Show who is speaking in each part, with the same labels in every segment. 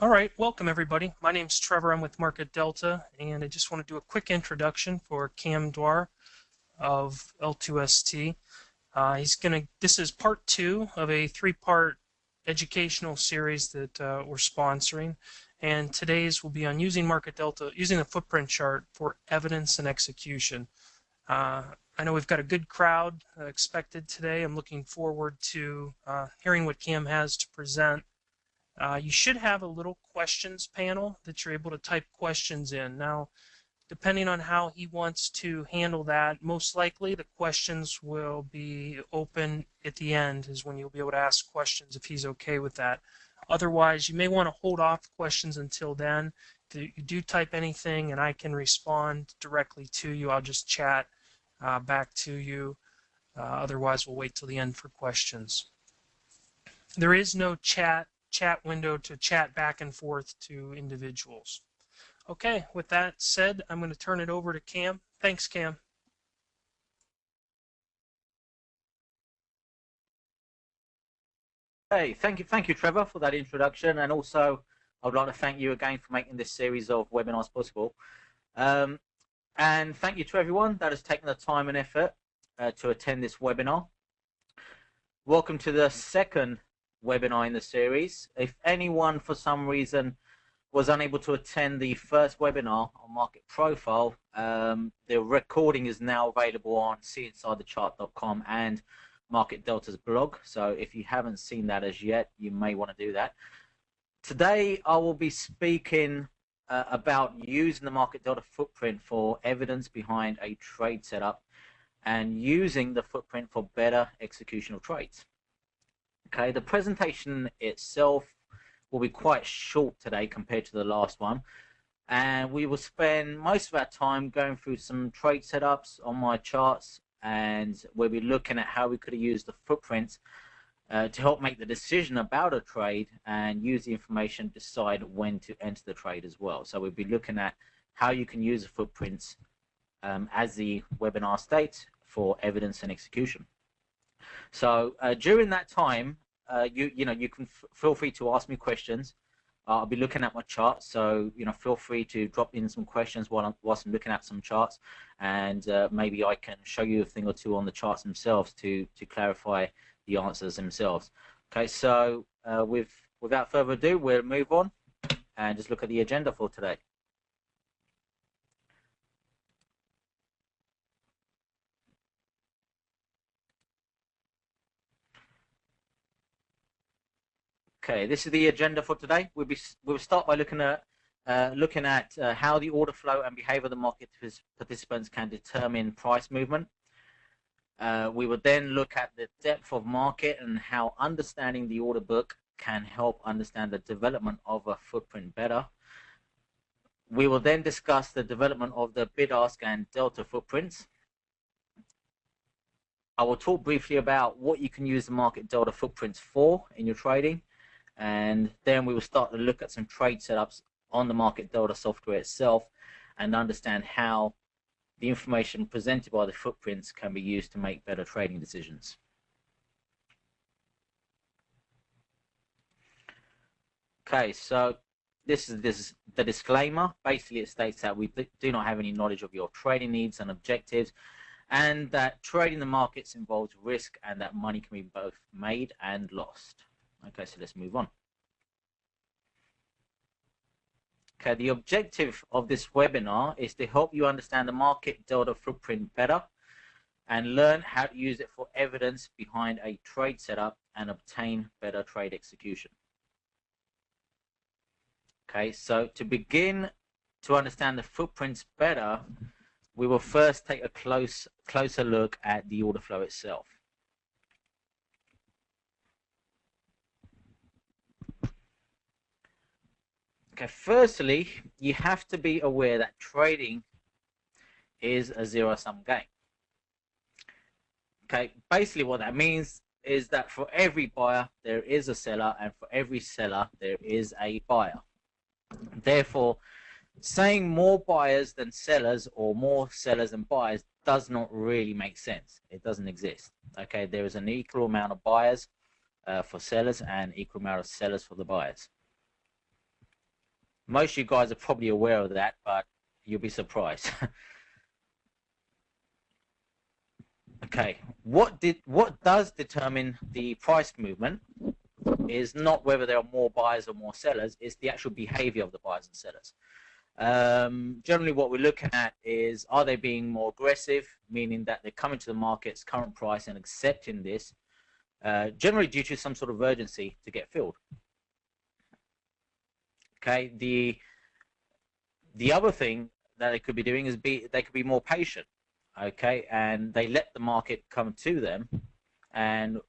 Speaker 1: All right, welcome everybody. My name's Trevor. I'm with MarketDelta, and I just want to do a quick introduction for Cam Dwar of L2ST. This is part two of a three-part educational series that we're sponsoring, and today's will be on using MarketDelta, using the footprint chart for evidence and execution. I know we've got a good crowd expected today. I'm looking forward to hearing what Cam has to present. You should have a little questions panel that you're able to type questions in. Now, depending on how he wants to handle that, most likely the questions will be open at the end is when you'll be able to ask questions if he's okay with that. Otherwise, you may want to hold off questions until then. If you do type anything and I can respond directly to you, I'll just chat back to you. Otherwise, we'll wait till the end for questions. There is no chat window to chat back and forth to individuals. Okay, with that said, I'm going to turn it over to Cam. Thanks, Cam.
Speaker 2: Hey, thank you, Trevor, for that introduction, and also I'd like to thank you again for making this series of webinars possible. And thank you to everyone that has taken the time and effort to attend this webinar. Welcome to the second webinar in the series. If anyone, for some reason, was unable to attend the first webinar on Market Profile, the recording is now available on seeinsidethechart.com and MarketDelta's blog. So if you haven't seen that as yet, you may want to do that. Today, I will be speaking about using the MarketDelta footprint for evidence behind a trade setup and using the footprint for better execution of trades. Okay, the presentation itself will be quite short today compared to the last one, and we will spend most of our time going through some trade setups on my charts, and we'll be looking at how we could have used the footprints to help make the decision about a trade and use the information to decide when to enter the trade as well. So we'll be looking at how you can use the footprints as the webinar states for evidence and execution. So during that time, you can feel free to ask me questions. I'll be looking at my charts, so feel free to drop in some questions whilst I'm looking at some charts, and maybe I can show you a thing or two on the charts themselves to clarify the answers themselves. Okay, so without further ado, we'll move on and just look at the agenda for today. Okay, this is the agenda for today. We'll start by looking at how the order flow and behavior of the market participants can determine price movement. We will then look at the depth of market and how understanding the order book can help understand the development of a footprint better. We will then discuss the development of the bid-ask and delta footprints. I will talk briefly about what you can use the MarketDelta footprints for in your trading, and then we will start to look at some trade setups on the MarketDelta software itself and understand how the information presented by the footprints can be used to make better trading decisions. Okay, so this is the disclaimer. Basically, it states that we do not have any knowledge of your trading needs and objectives, and that trading the markets involves risk and that money can be both made and lost. Okay, so let's move on. Okay, the objective of this webinar is to help you understand the MarketDelta footprint better and learn how to use it for evidence behind a trade setup and obtain better trade execution. Okay, so to begin to understand the footprints better, we will first take a closer look at the order flow itself. Okay, firstly, you have to be aware that trading is a zero-sum game. Okay, basically what that means is that for every buyer, there is a seller, and for every seller, there is a buyer. Therefore, saying more buyers than sellers or more sellers than buyers does not really make sense. It doesn't exist. Okay, there is an equal amount of buyers for sellers and equal amount of sellers for the buyers. Most of you guys are probably aware of that, but you'll be surprised. Okay, what does determine the price movement is not whether there are more buyers or more sellers, it's the actual behavior of the buyers and sellers. Generally what we're looking at is, are they being more aggressive, meaning that they're coming to the market's current price and accepting this, generally due to some sort of urgency to get filled. Okay, the other thing that they could be doing is they could be more patient. Okay, and they let the market come to them and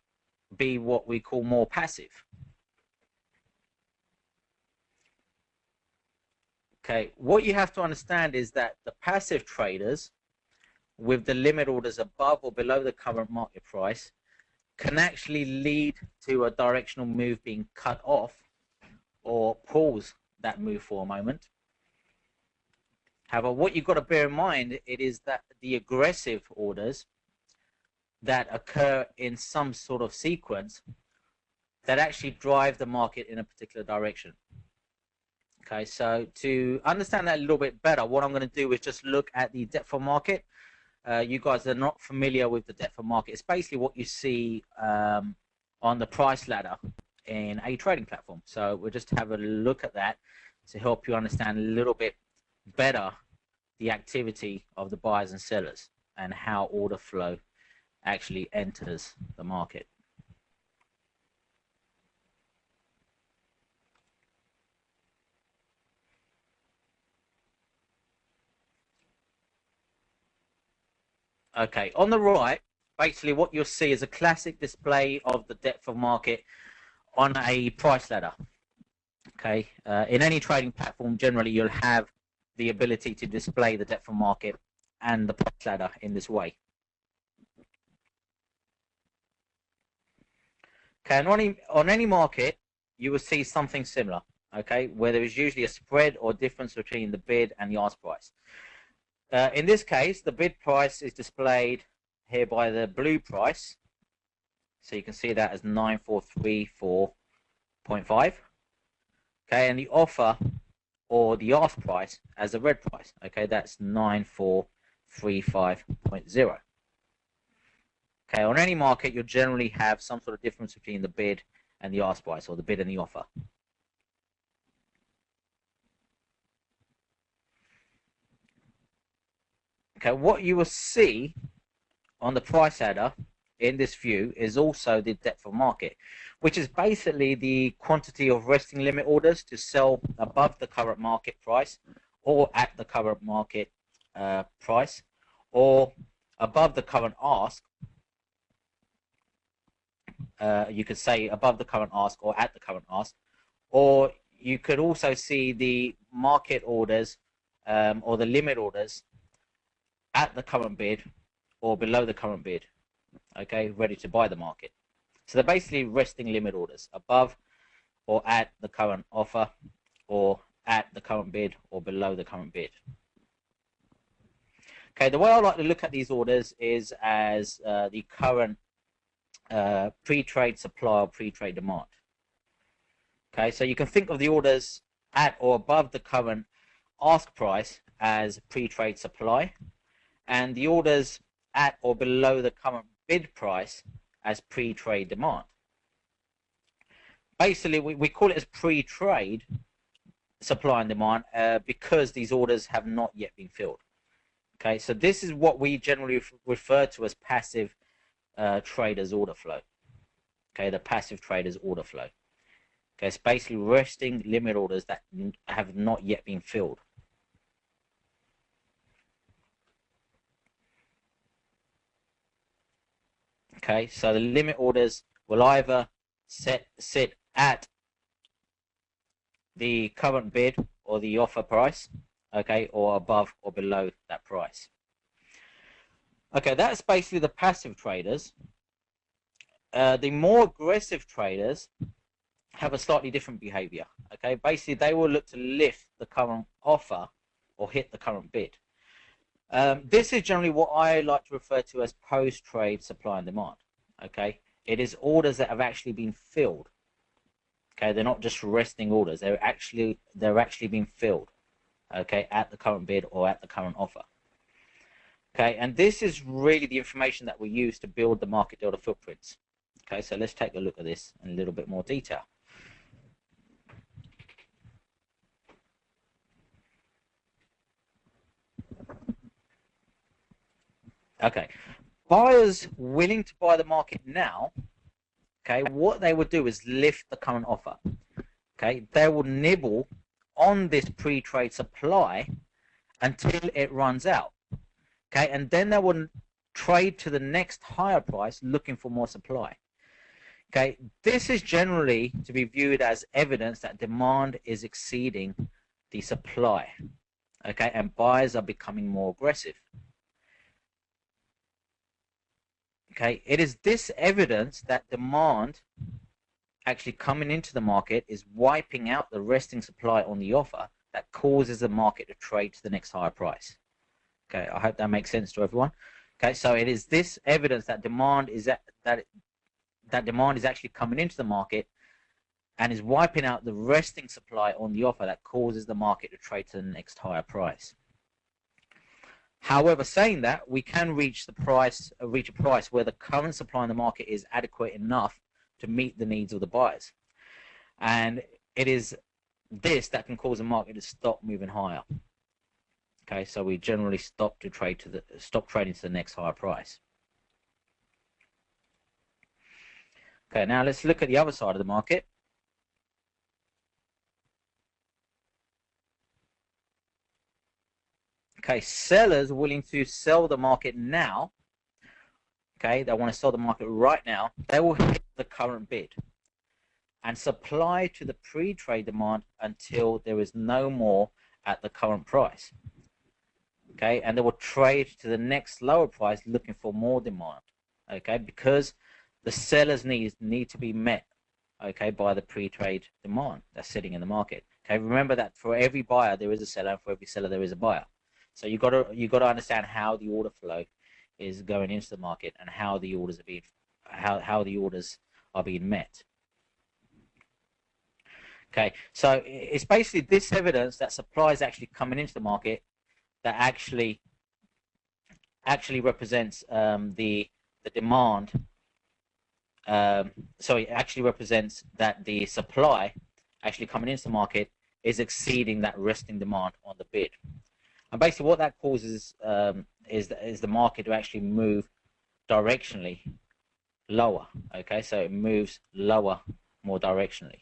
Speaker 2: be what we call more passive. Okay, what you have to understand is that the passive traders with the limit orders above or below the current market price can actually lead to a directional move being cut off or pause that move for a moment. However, what you've got to bear in mind, it is that the aggressive orders that occur in some sort of sequence that actually drive the market in a particular direction. Okay, so to understand that a little bit better, what I'm going to do is just look at the depth of market. You guys are not familiar with the depth of market. It's basically what you see on the price ladder in a trading platform. So we'll just have a look at that to help you understand a little bit better the activity of the buyers and sellers and how order flow actually enters the market. Okay, on the right, basically what you'll see is a classic display of the depth of market on a price ladder. Okay, in any trading platform, generally you'll have the ability to display the depth of market and the price ladder in this way. Okay, and on any market, you will see something similar, okay, where there is usually a spread or difference between the bid and the ask price. In this case, the bid price is displayed here by the blue price. So you can see that as 9434.5. Okay, and the offer or the ask price as the red price. Okay, that's 9435.0. Okay, on any market, you'll generally have some sort of difference between the bid and the ask price, or the bid and the offer. Okay, what you will see on the price ladder in this view is also the depth of market, which is basically the quantity of resting limit orders to sell above the current market price or at the current market price, or above the current ask. You could say above the current ask or at the current ask, or you could also see the market orders or the limit orders at the current bid or below the current bid, okay, ready to buy the market. So they're basically resting limit orders above or at the current offer, or at the current bid or below the current bid. Okay, the way I like to look at these orders is as the current pre-trade supply or pre-trade demand. Okay, so you can think of the orders at or above the current ask price as pre-trade supply, and the orders at or below the current bid price as pre-trade demand. Basically, we call it as pre-trade supply and demand because these orders have not yet been filled. Okay, so this is what we generally refer to as passive traders order flow. Okay, the passive traders order flow. Okay, it's basically resting limit orders that have not yet been filled. Okay, so the limit orders will either sit at the current bid or the offer price, okay, or above or below that price. Okay, that's basically the passive traders. The more aggressive traders have a slightly different behavior. Okay, basically they will look to lift the current offer or hit the current bid. This is generally what I like to refer to as post-trade supply and demand. Okay, it is orders that have actually been filled. Okay, they're not just resting orders. They're actually being filled. Okay, at the current bid or at the current offer. Okay, and this is really the information that we use to build the MarketDelta footprints. Okay, so let's take a look at this in a little bit more detail. Okay, buyers willing to buy the market now, okay, what they would do is lift the current offer. Okay, they will nibble on this pre-trade supply until it runs out. Okay, and then they will trade to the next higher price looking for more supply. Okay, this is generally to be viewed as evidence that demand is exceeding the supply. Okay, and buyers are becoming more aggressive. Okay, it is this evidence that demand actually coming into the market is wiping out the resting supply on the offer that causes the market to trade to the next higher price. Okay, I hope that makes sense to everyone. Okay, so it is this evidence that demand is that demand is actually coming into the market and is wiping out the resting supply on the offer that causes the market to trade to the next higher price. However, saying that, we can reach a price where the current supply in the market is adequate enough to meet the needs of the buyers, and it is this that can cause the market to stop moving higher. Okay, so we generally stop trading to the next higher price. Okay, now let's look at the other side of the market. Okay, sellers willing to sell the market now. Okay, they want to sell the market right now. They will hit the current bid and supply to the pre-trade demand until there is no more at the current price. Okay, and they will trade to the next lower price looking for more demand. Okay, because the seller's needs need to be met, okay, by the pre-trade demand that's sitting in the market. Okay, remember that for every buyer there is a seller, and for every seller there is a buyer. So you got to understand how the order flow is going into the market and how the orders are being met. Okay, so it's basically this evidence that supply is actually coming into the market that actually represents the demand. It actually represents that the supply actually coming into the market is exceeding that resting demand on the bid. And basically what that causes is the market to actually move directionally lower. Okay, so it moves lower more directionally.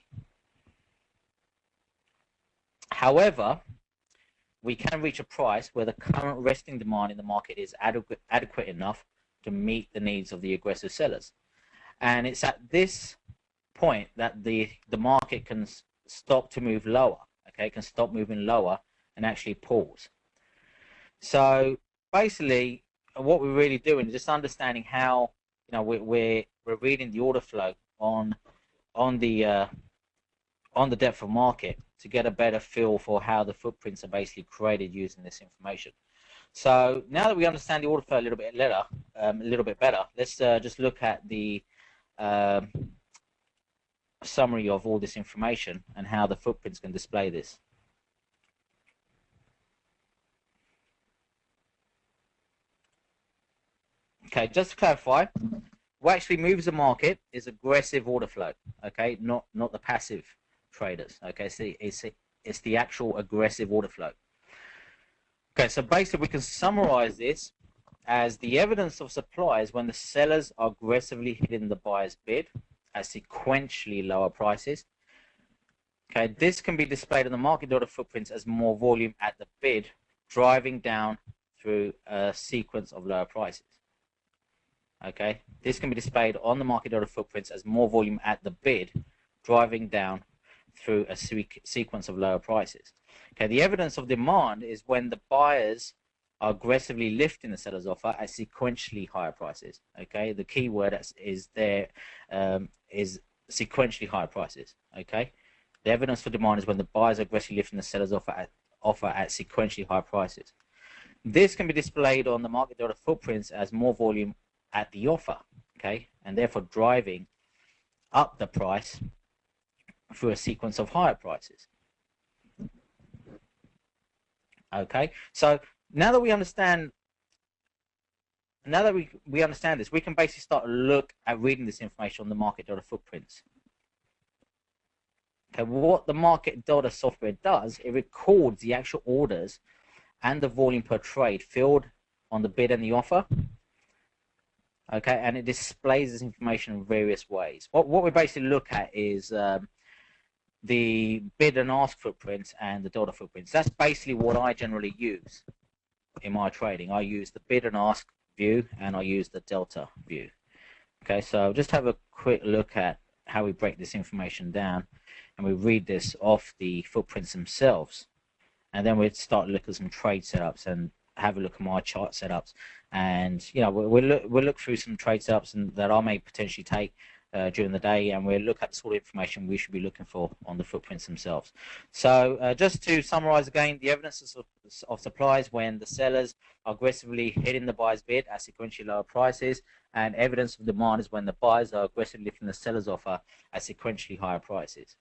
Speaker 2: However, we can reach a price where the current resting demand in the market is adequate enough to meet the needs of the aggressive sellers. And it's at this point that the market can stop to move lower. Okay, it can stop moving lower and actually pause. So basically, what we're really doing is just understanding how, you know, we're reading the order flow on the depth of market to get a better feel for how the footprints are basically created using this information. So now that we understand the order flow a little bit better, let's just look at the summary of all this information and how the footprints can display this. Okay, just to clarify, what actually moves the market is aggressive order flow. Okay, not the passive traders. Okay, so it's the actual aggressive order flow. Okay, so basically we can summarize this as the evidence of supply is when the sellers are aggressively hitting the buyer's bid at sequentially lower prices. Okay, this can be displayed on the MarketDelta footprints as more volume at the bid, driving down through a sequence of lower prices. Okay, this can be displayed on the MarketDelta footprints as more volume at the bid, driving down through a sequence of lower prices. Okay, the evidence of demand is when the buyers are aggressively lifting the seller's offer at sequentially higher prices. Okay, the key word is sequentially higher prices. Okay, the evidence for demand is when the buyers are aggressively lifting the seller's offer at sequentially higher prices. This can be displayed on the MarketDelta footprints as more volume at the offer, okay, and therefore driving up the price through a sequence of higher prices. Okay, so now that we understand this, we can basically start to look at reading this information on the MarketDelta footprints. Okay, what the MarketDelta software does, it records the actual orders and the volume per trade filled on the bid and the offer. Okay, and it displays this information in various ways. What we basically look at is the bid and ask footprints and the Delta footprints. That's basically what I generally use in my trading. I use the bid and ask view and I use the Delta view. Okay, so just have a quick look at how we break this information down, and we read this off the footprints themselves, and then we'd start looking at some trade setups and have a look at my chart setups, and you know we'll look through some trade setups and that I may potentially take during the day, and we'll look at the sort of information we should be looking for on the footprints themselves. So just to summarize again, the evidence of supplies when the sellers are aggressively hitting the buyer's bid at sequentially lower prices, and evidence of demand is when the buyers are aggressively lifting the seller's offer at sequentially higher prices.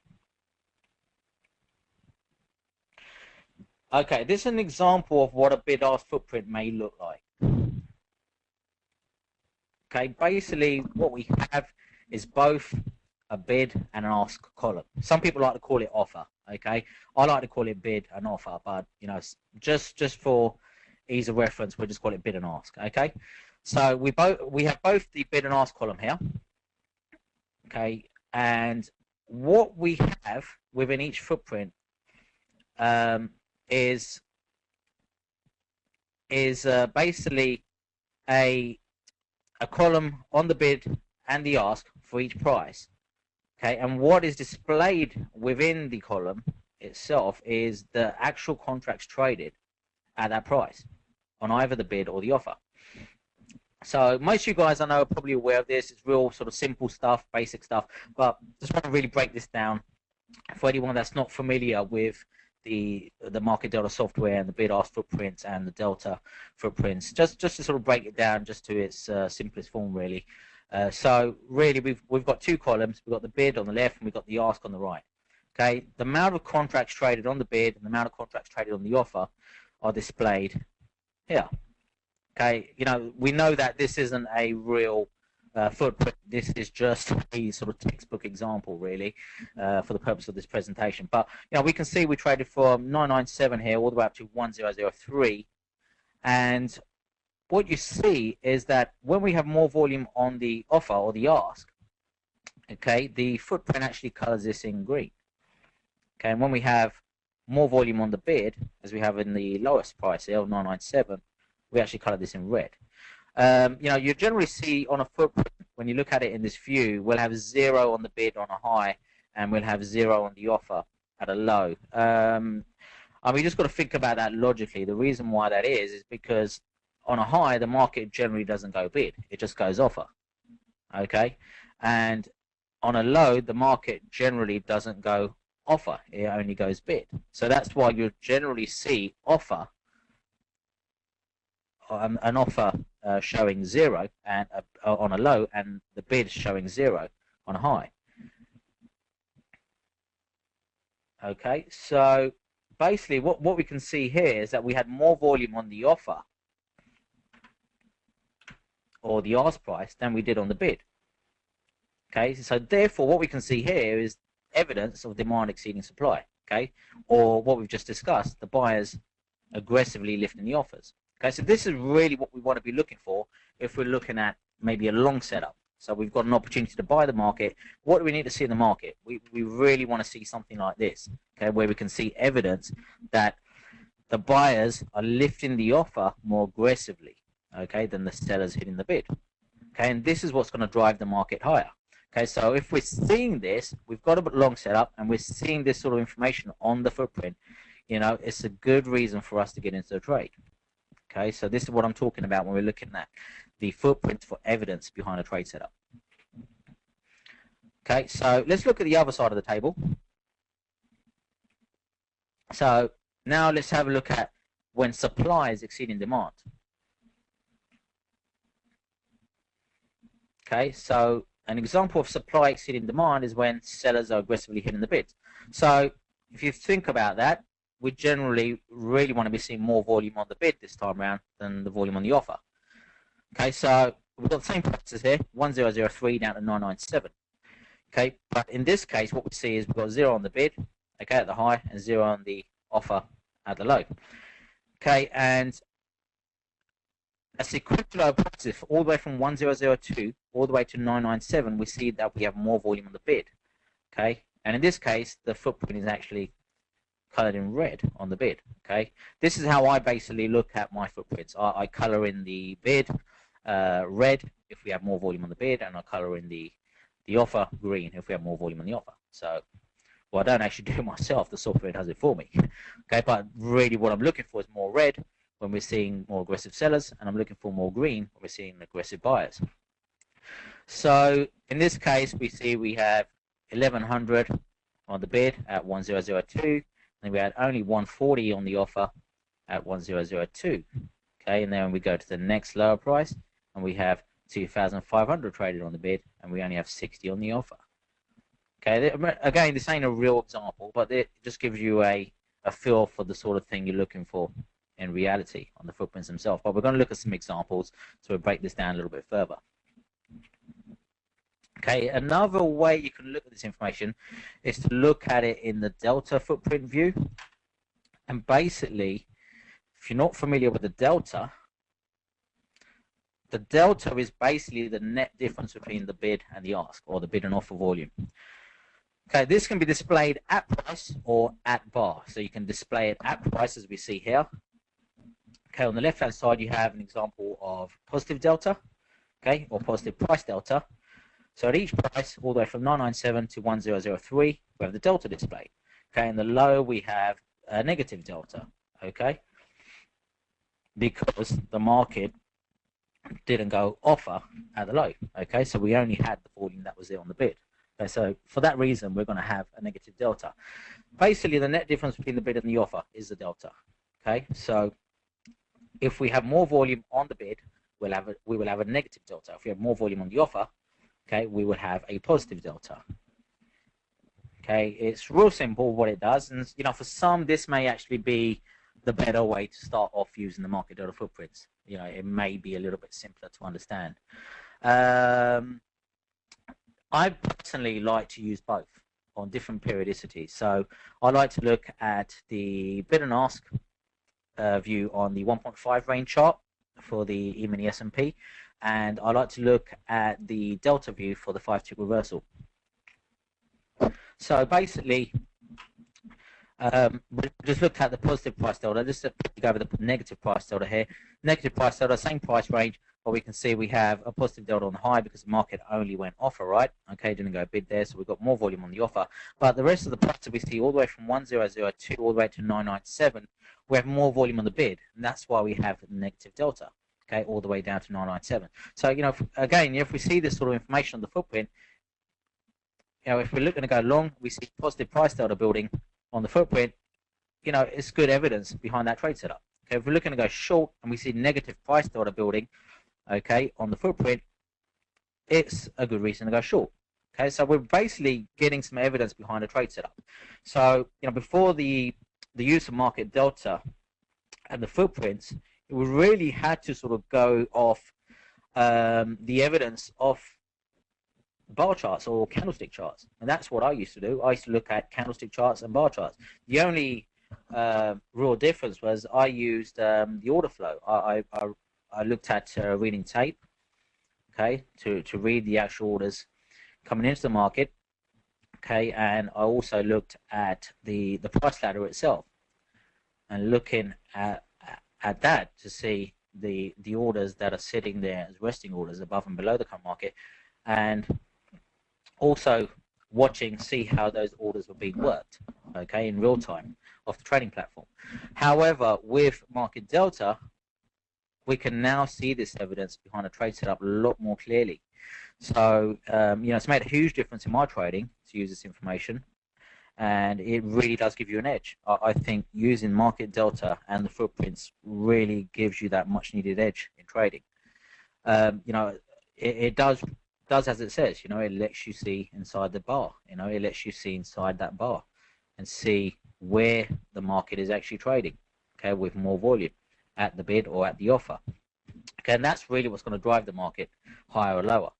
Speaker 2: Okay, this is an example of what a bid-ask footprint may look like. Okay, basically what we have is both a bid and an ask column. Some people like to call it offer. Okay, I like to call it bid and offer, but you know, just for ease of reference, we'll just call it bid and ask. Okay, so we have both the bid and ask column here. Okay, and what we have within each footprint is basically a column on the bid and the ask for each price. Okay, and what is displayed within the column itself is the actual contracts traded at that price on either the bid or the offer. So most of you guys I know are probably aware of this. It's real sort of simple stuff, basic stuff, but just want to really break this down for anyone that's not familiar with the MarketDelta software and the bid-ask footprints and the Delta footprints, just to sort of break it down just to its simplest form, really. So really, we've got two columns. We've got the bid on the left and we've got the ask on the right. Okay, the amount of contracts traded on the bid and the amount of contracts traded on the offer are displayed here. Okay, you know, we know that this isn't a real footprint. This is just a sort of textbook example, really, for the purpose of this presentation. But you know, we can see we traded from 997 here all the way up to 1003, and what you see is that when we have more volume on the offer or the ask, okay, the footprint actually colors this in green. Okay, and when we have more volume on the bid, as we have in the lowest price here, 997, we actually color this in red. You know, you generally see on a footprint, when you look at it in this view, we'll have 0 on the bid on a high, and we'll have 0 on the offer at a low. I mean, you just got to think about that logically. The reason why that is because on a high, the market generally doesn't go bid. It just goes offer. Okay? And on a low, the market generally doesn't go offer. It only goes bid. So that's why you generally see offer, an offer showing 0 and on a low, and the bid showing 0 on a high. Okay, so basically what we can see here is that we had more volume on the offer or the ask price than we did on the bid. Okay, so therefore what we can see here is evidence of demand exceeding supply. Okay, or what we've just discussed, the buyers aggressively lifting the offers. Okay, so this is really what we want to be looking for if we're looking at maybe a long setup. So we've got an opportunity to buy the market. What do we need to see in the market? We really want to see something like this, okay, where we can see evidence that the buyers are lifting the offer more aggressively, okay, than the sellers hitting the bid. Okay, and this is what's going to drive the market higher. Okay, so if we're seeing this, we've got a long setup, and we're seeing this sort of information on the footprint, you know, it's a good reason for us to get into a trade. Okay, so this is what I'm talking about when we're looking at the footprint for evidence behind a trade setup. Okay, so let's look at the other side of the table. So now let's have a look at when supply is exceeding demand. Okay, so an example of supply exceeding demand is when sellers are aggressively hitting the bid. So if you think about that, we generally really want to be seeing more volume on the bid this time around than the volume on the offer. Okay, so we've got the same prices here, 1003 down to 997. Okay, but in this case, what we see is we've got 0 on the bid, okay, at the high, and 0 on the offer at the low. Okay, and as the quick low prices all the way from 1002 all the way to 997, we see that we have more volume on the bid. Okay, and in this case, the footprint is actually colored in red on the bid. Okay, this is how I basically look at my footprints. I color in the bid red if we have more volume on the bid, and I color in the offer green if we have more volume on the offer. So, well, I don't actually do it myself. The software does it for me. Okay, but really what I'm looking for is more red when we're seeing more aggressive sellers, and I'm looking for more green when we're seeing aggressive buyers. So in this case, we see we have 1100 on the bid at 1002, and we had only 140 on the offer at 1002. Okay, and then we go to the next lower price, and we have 2,500 traded on the bid, and we only have 60 on the offer. Okay, again, this ain't a real example, but it just gives you a feel for the sort of thing you're looking for in reality on the footprints themselves. But we're going to look at some examples to break this down a little bit further. Okay, another way you can look at this information is to look at it in the delta footprint view. And basically, if you're not familiar with the delta is basically the net difference between the bid and the ask, or the bid and offer volume. Okay, this can be displayed at price or at bar. So you can display it at price, as we see here. Okay, on the left-hand side, you have an example of positive delta, okay, or positive price delta. So at each price, all the way from 997 to 1003, we have the delta displayed. Okay, and the low, we have a negative delta, okay, because the market didn't go offer at the low, okay, so we only had the volume that was there on the bid. Okay, so for that reason, we're going to have a negative delta. Basically, the net difference between the bid and the offer is the delta, okay, so if we have more volume on the bid, we will have a negative delta. If we have more volume on the offer, okay, we will have a positive delta. Okay, it's real simple what it does, and you know, for some this may actually be the better way to start off using the market delta footprints. You know, it may be a little bit simpler to understand. I personally like to use both on different periodicities. So I like to look at the bid and ask view on the 1.5 range chart for the E-mini S&P, and I like to look at the delta view for the 5-tick reversal. So basically, we just looked at the positive price delta. Just to go over the negative price delta here. Negative price delta, same price range, but we can see we have a positive delta on the high because the market only went offer, right? Okay, didn't go bid there, so we've got more volume on the offer. But the rest of the prices we see all the way from 1002 all the way to 997, we have more volume on the bid, and that's why we have negative delta. Okay, all the way down to 997. So, you know, again, if we see this sort of information on the footprint, you know, if we're looking to go long, we see positive price delta building on the footprint, you know, it's good evidence behind that trade setup. Okay, if we're looking to go short and we see negative price delta building, okay, on the footprint, it's a good reason to go short. Okay, so we're basically getting some evidence behind a trade setup. So, you know, before the use of market delta and the footprints, we really had to sort of go off the evidence of bar charts or candlestick charts, and that's what I used to do. I used to look at candlestick charts and bar charts. The only real difference was I used the order flow. I looked at reading tape, okay, to read the actual orders coming into the market, okay, and I also looked at the price ladder itself, and looking at that to see the orders that are sitting there as resting orders above and below the current market, and also watching, see how those orders were being worked, okay, in real time off the trading platform. However, with Market Delta, we can now see this evidence behind a trade setup a lot more clearly. So, you know, it's made a huge difference in my trading to use this information, and it really does give you an edge. I think using Market Delta and the footprints really gives you that much needed edge in trading. You know, it does does as it says. You know, it lets you see inside the bar. You know, it lets you see inside that bar and see where the market is actually trading. Okay, with more volume at the bid or at the offer. Okay, and that's really what's going to drive the market higher or lower.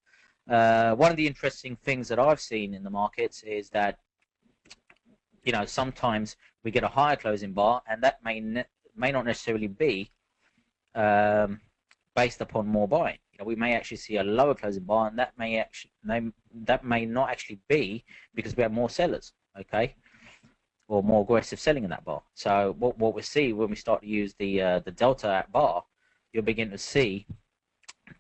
Speaker 2: One of the interesting things that I've seen in the markets is that, you know, sometimes we get a higher closing bar, and that may not necessarily be based upon more buying. You know, we may actually see a lower closing bar, and that may not actually be because we have more sellers, okay, or more aggressive selling in that bar. So what we see when we start to use the delta at bar, you'll begin to see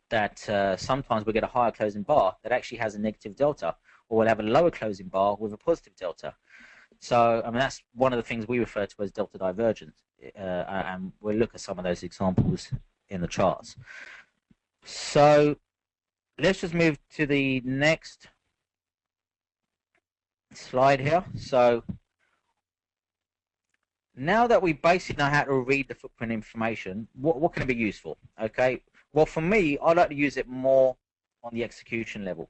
Speaker 2: that sometimes we get a higher closing bar that actually has a negative delta, or we'll have a lower closing bar with a positive delta. So, I mean, that's one of the things we refer to as delta divergence, and we'll look at some of those examples in the charts. So, let's just move to the next slide here. So, now that we basically know how to read the footprint information, what can it be used for? Okay, well, for me, I like to use it more on the execution level.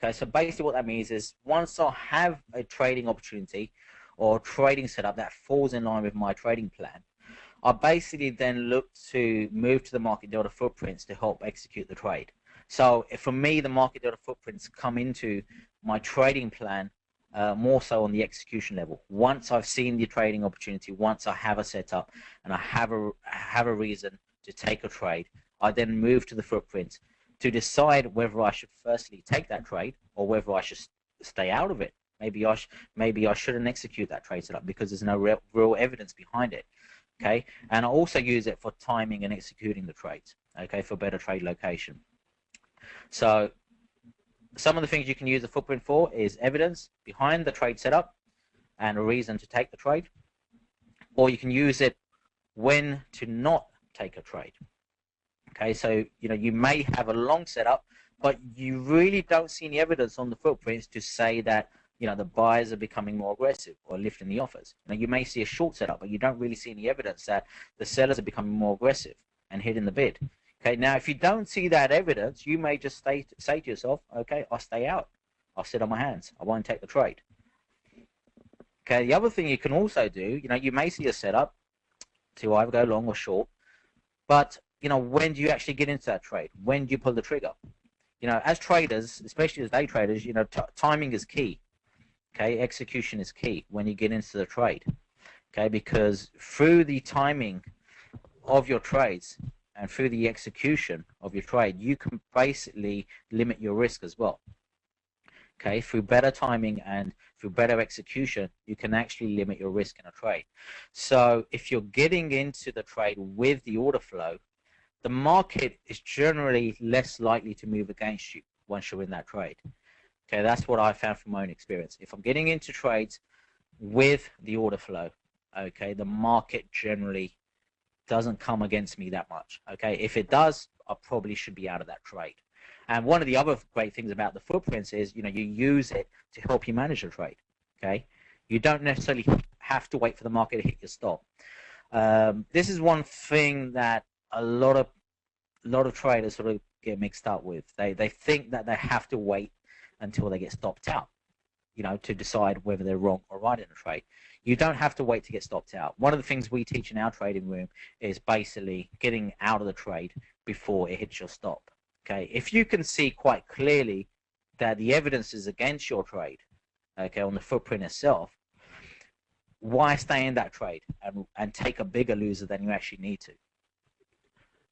Speaker 2: Okay, so basically what that means is once I have a trading opportunity or trading setup that falls in line with my trading plan, I basically then look to move to the market delta footprints to help execute the trade. So for me, the market delta footprints come into my trading plan more so on the execution level. Once I've seen the trading opportunity, once I have a setup and I have a reason to take a trade, I then move to the footprints to decide whether I should firstly take that trade or whether I should stay out of it. Maybe I shouldn't execute that trade setup because there's no real evidence behind it. Okay, and I also use it for timing and executing the trades. Okay, for better trade location. So some of the things you can use the footprint for is evidence behind the trade setup and a reason to take the trade, or you can use it when to not take a trade. Okay, so you know you may have a long setup, but you really don't see any evidence on the footprints to say that, you know, the buyers are becoming more aggressive or lifting the offers. Now you may see a short setup, but you don't really see any evidence that the sellers are becoming more aggressive and hitting the bid. Okay, now if you don't see that evidence, you may just say to yourself, okay, I'll stay out. I'll sit on my hands. I won't take the trade. Okay, the other thing you can also do, you know, you may see a setup to either go long or short, but, you know, when do you actually get into that trade? When do you pull the trigger? You know, as traders, especially as day traders, you know, timing is key. Okay, execution is key when you get into the trade. Okay, because through the timing of your trades and through the execution of your trade, you can basically limit your risk as well. Okay, through better timing and through better execution, you can actually limit your risk in a trade. So if you're getting into the trade with the order flow, the market is generally less likely to move against you once you're in that trade. Okay, that's what I found from my own experience. If I'm getting into trades with the order flow, okay, the market generally doesn't come against me that much. Okay, if it does, I probably should be out of that trade. And one of the other great things about the footprints is, you know, you use it to help you manage a trade. Okay, you don't necessarily have to wait for the market to hit your stop. This is one thing that a lot of traders sort of get mixed up with. They think that they have to wait until they get stopped out, you know, to decide whether they're wrong or right in a trade. You don't have to wait to get stopped out. One of the things we teach in our trading room is basically getting out of the trade before it hits your stop. Okay, if you can see quite clearly that the evidence is against your trade, okay, on the footprint itself, why stay in that trade and take a bigger loser than you actually need to?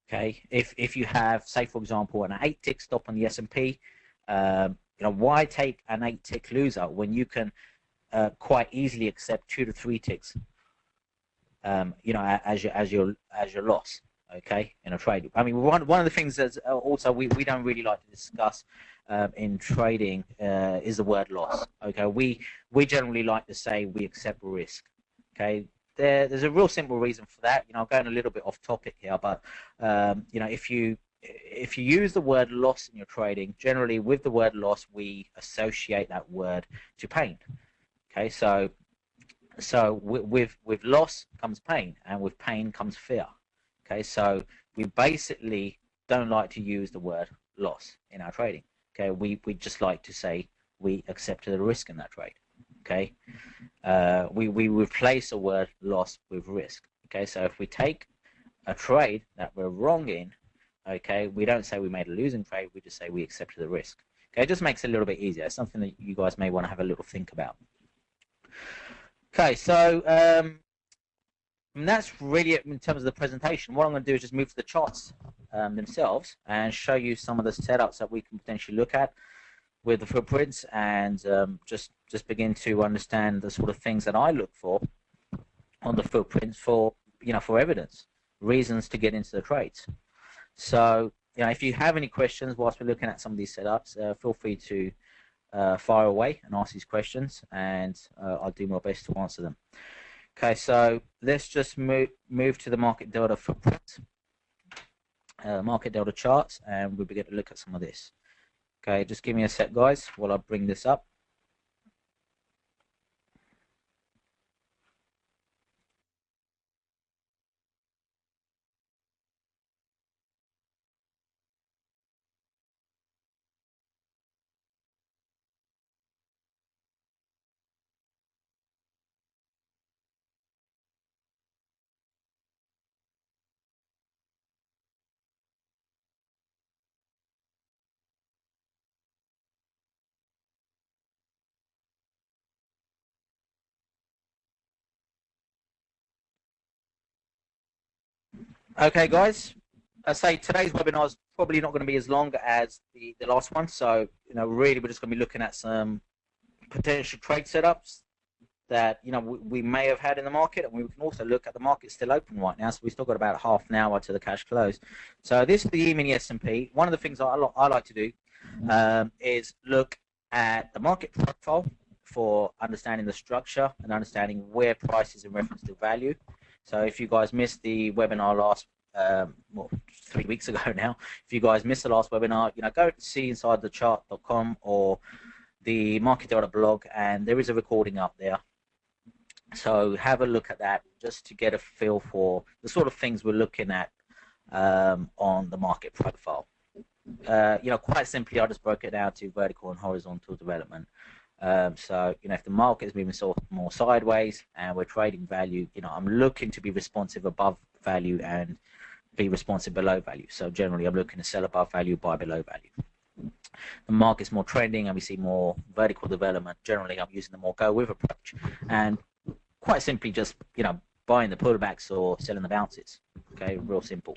Speaker 2: Okay, if you have, say for example, an 8-tick stop on the S&P, you know, why take an 8-tick loser when you can quite easily accept 2 to 3 ticks, you know, as your loss, okay, in a trade. I mean, one of the things that also we don't really like to discuss in trading is the word loss. Okay, we generally like to say we accept risk. Okay, there's a real simple reason for that. You know, I'm going a little bit off topic here, but you know, if you use the word loss in your trading, generally with the word loss, we associate that word to pain. Okay, so with loss comes pain, and with pain comes fear. Okay, so we basically don't like to use the word loss in our trading. Okay, we just like to say we accepted the risk in that trade. Okay, we replace the word loss with risk. Okay, so if we take a trade that we're wrong in, okay, we don't say we made a losing trade, we just say we accepted the risk. Okay, it just makes it a little bit easier. It's something that you guys may want to have a little think about. Okay, so and that's really it in terms of the presentation. What I'm going to do is just move to the charts themselves and show you some of the setups that we can potentially look at with the footprints, and just begin to understand the sort of things that I look for on the footprints for, for evidence, reasons to get into the trades. So, if you have any questions whilst we're looking at some of these setups, feel free to fire away and ask these questions, and I'll do my best to answer them. Okay, so let's just move to the MarketDelta footprint, MarketDelta charts, and we'll begin to look at some of this. Okay, just give me a sec, guys, while I bring this up. Okay, guys, I say today's webinar is probably not going to be as long as the last one. So, really, we're just going to be looking at some potential trade setups that, we may have had in the market, and we can also look at the market still open right now. So we've still got about half an hour to the cash close. So this is the E-mini S&P. One of the things I like to do is look at the market profile for understanding the structure and understanding where price is in reference to value. So if you guys missed the webinar last, 3 weeks ago now, if you guys missed the last webinar, go to seeinsidethechart.com or the MarketDelta blog, and there is a recording up there. So have a look at that just to get a feel for the sort of things we're looking at on the market profile. Quite simply, I just broke it down to vertical and horizontal development. So, if the market is moving more sideways and we're trading value, I'm looking to be responsive above value and be responsive below value. So generally, I'm looking to sell above value, buy below value. The market's more trending and we see more vertical development. Generally, I'm using the more go with approach, and quite simply just, buying the pullbacks or selling the bounces. Okay, real simple.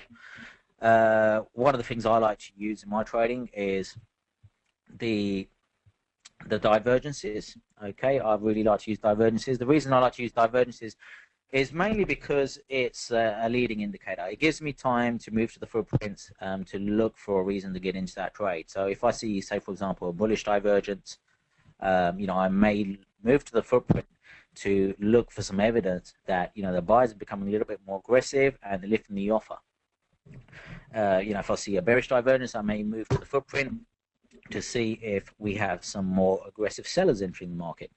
Speaker 2: One of the things I like to use in my trading is the divergences. Okay, I really like to use divergences. The reason I like to use divergences is mainly because it's a leading indicator. It gives me time to move to the footprints to look for a reason to get into that trade. So if I see, say, for example, a bullish divergence, I may move to the footprint to look for some evidence that, the buyers are becoming a little bit more aggressive and they're lifting the offer. If I see a bearish divergence, I may move to the footprint to see if we have some more aggressive sellers entering the market.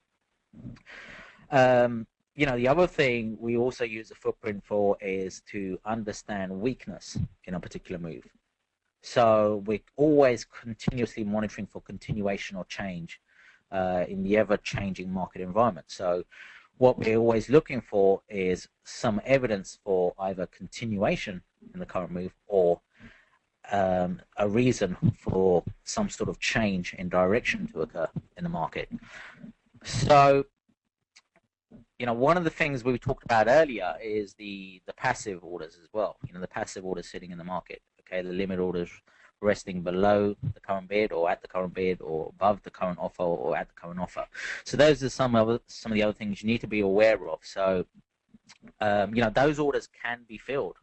Speaker 2: The other thing we also use the footprint for is to understand weakness in a particular move. So we're always continuously monitoring for continuation or change in the ever-changing market environment. So what we're always looking for is some evidence for either continuation in the current move or a reason for some sort of change in direction to occur in the market. So, one of the things we talked about earlier is the passive orders as well. The passive orders sitting in the market. Okay, the limit orders resting below the current bid or at the current bid or above the current offer or at the current offer. So those are some of the other things you need to be aware of. So, those orders can be filled,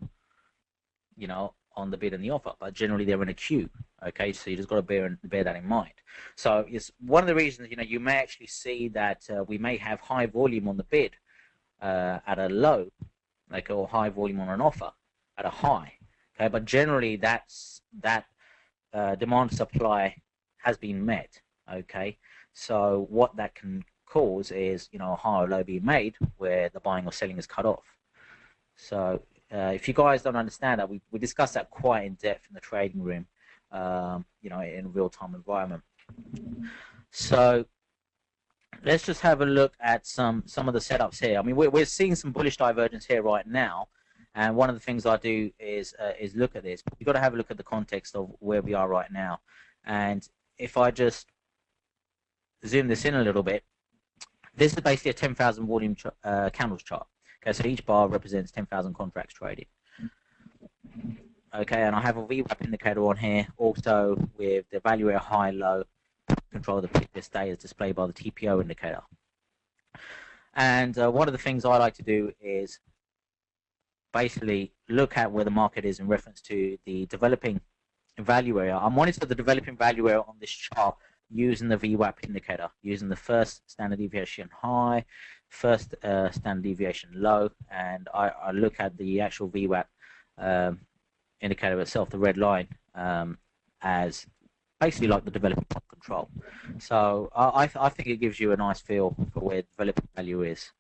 Speaker 2: on the bid and the offer, but generally they're in a queue. Okay, so you just got to bear that in mind. So it's one of the reasons, you may actually see that we may have high volume on the bid at a low, or high volume on an offer at a high. Okay, but generally that demand supply has been met. Okay, so what that can cause is, a high or low being made where the buying or selling is cut off. So if you guys don't understand that, we discussed that quite in depth in the trading room, in a real-time environment. So let's just have a look at some of the setups here. I mean, we're seeing some bullish divergence here right now, and one of the things I do is look at this. But you've got to have a look at the context of where we are right now. And if I just zoom this in a little bit, this is basically a 10,000 volume candles chart. Okay, so each bar represents 10,000 contracts traded. Okay, and I have a VWAP indicator on here, also with the value area high, low, control of the previous day is displayed by the TPO indicator. And one of the things I like to do is basically look at where the market is in reference to the developing value area. I monitor the developing value area on this chart using the VWAP indicator, using the first standard deviation high, first standard deviation low, and I look at the actual VWAP indicator itself, the red line, as basically like the developing point control. So I think it gives you a nice feel for where developing value is.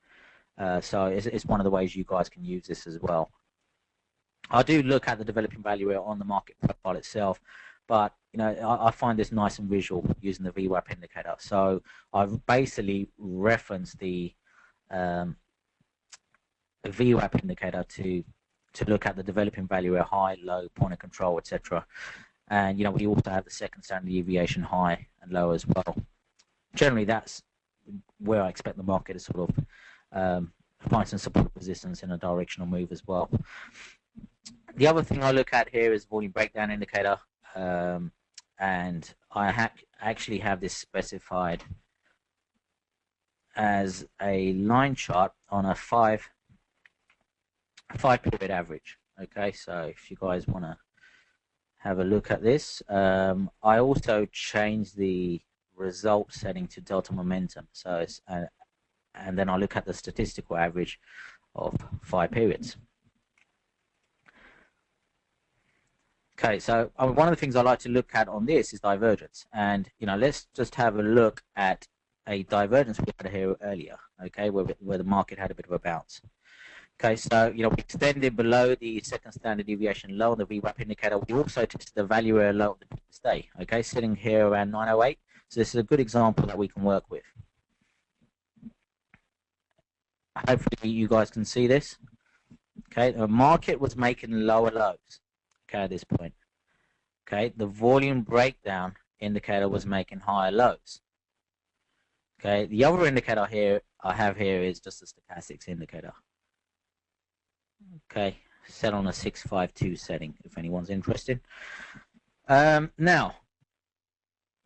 Speaker 2: So it's one of the ways you guys can use this as well. I do look at the developing value on the market profile itself, but I find this nice and visual using the VWAP indicator. So I've basically referenced the VWAP indicator to look at the developing value at high, low, point of control, etc. And we also have the second standard deviation high and low as well. Generally, that's where I expect the market to sort of find some support resistance in a directional move as well. The other thing I look at here is volume breakdown indicator, and I actually have this specified as a line chart on a five period average. Okay, so if you guys want to have a look at this, I also changed the result setting to delta momentum. So it's and then I look at the statistical average of 5 periods. Okay, so one of the things I like to look at on this is divergence, and let's just have a look at a divergence we had here earlier. Okay, where the market had a bit of a bounce. Okay, so we extended below the second standard deviation low on the VWAP indicator. We also tested the value area low of the previous day. Okay, sitting here around 908. So this is a good example that we can work with. Hopefully you guys can see this. Okay, the market was making lower lows. Okay, at this point. Okay, the volume breakdown indicator was making higher lows. Okay, the other indicator here I have here is just a stochastics indicator. Okay, set on a 652 setting if anyone's interested. Now,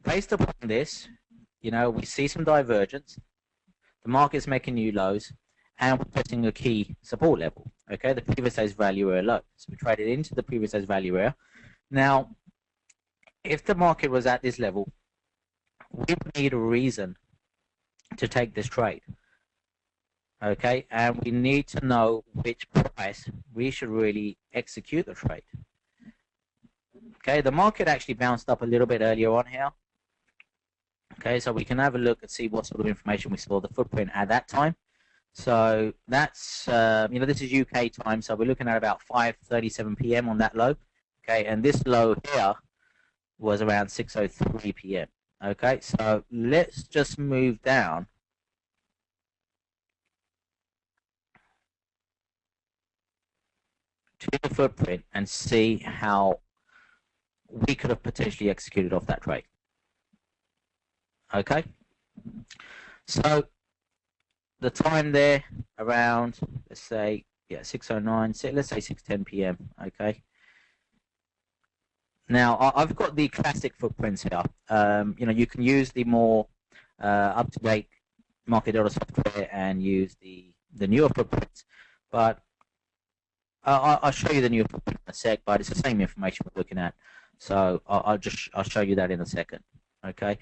Speaker 2: based upon this, we see some divergence. The market's making new lows, and we're testing a key support level. Okay, the previous day's value area low. So we traded into the previous day's value area. Now, if the market was at this level, we would need a reason to take this trade. Okay, and we need to know which price we should really execute the trade. Okay, the market actually bounced up a little bit earlier on here. Okay, so we can have a look and see what sort of information we saw the footprint at that time. So that's this is UK time, so we're looking at about 5:37 p.m. on that low. Okay, and this low here was around 6:03 p.m. Okay, so let's just move down to the footprint and see how we could have potentially executed off that trade. Okay, so the time there around, let's say, 6:09, let's say 6:10 p.m. Okay. Now I've got the classic footprints here. You can use the more up-to-date MarketDelta software and use the newer footprints, but I'll show you the newer footprint in a sec. But it's the same information we're looking at, so I'll show you that in a second. Okay.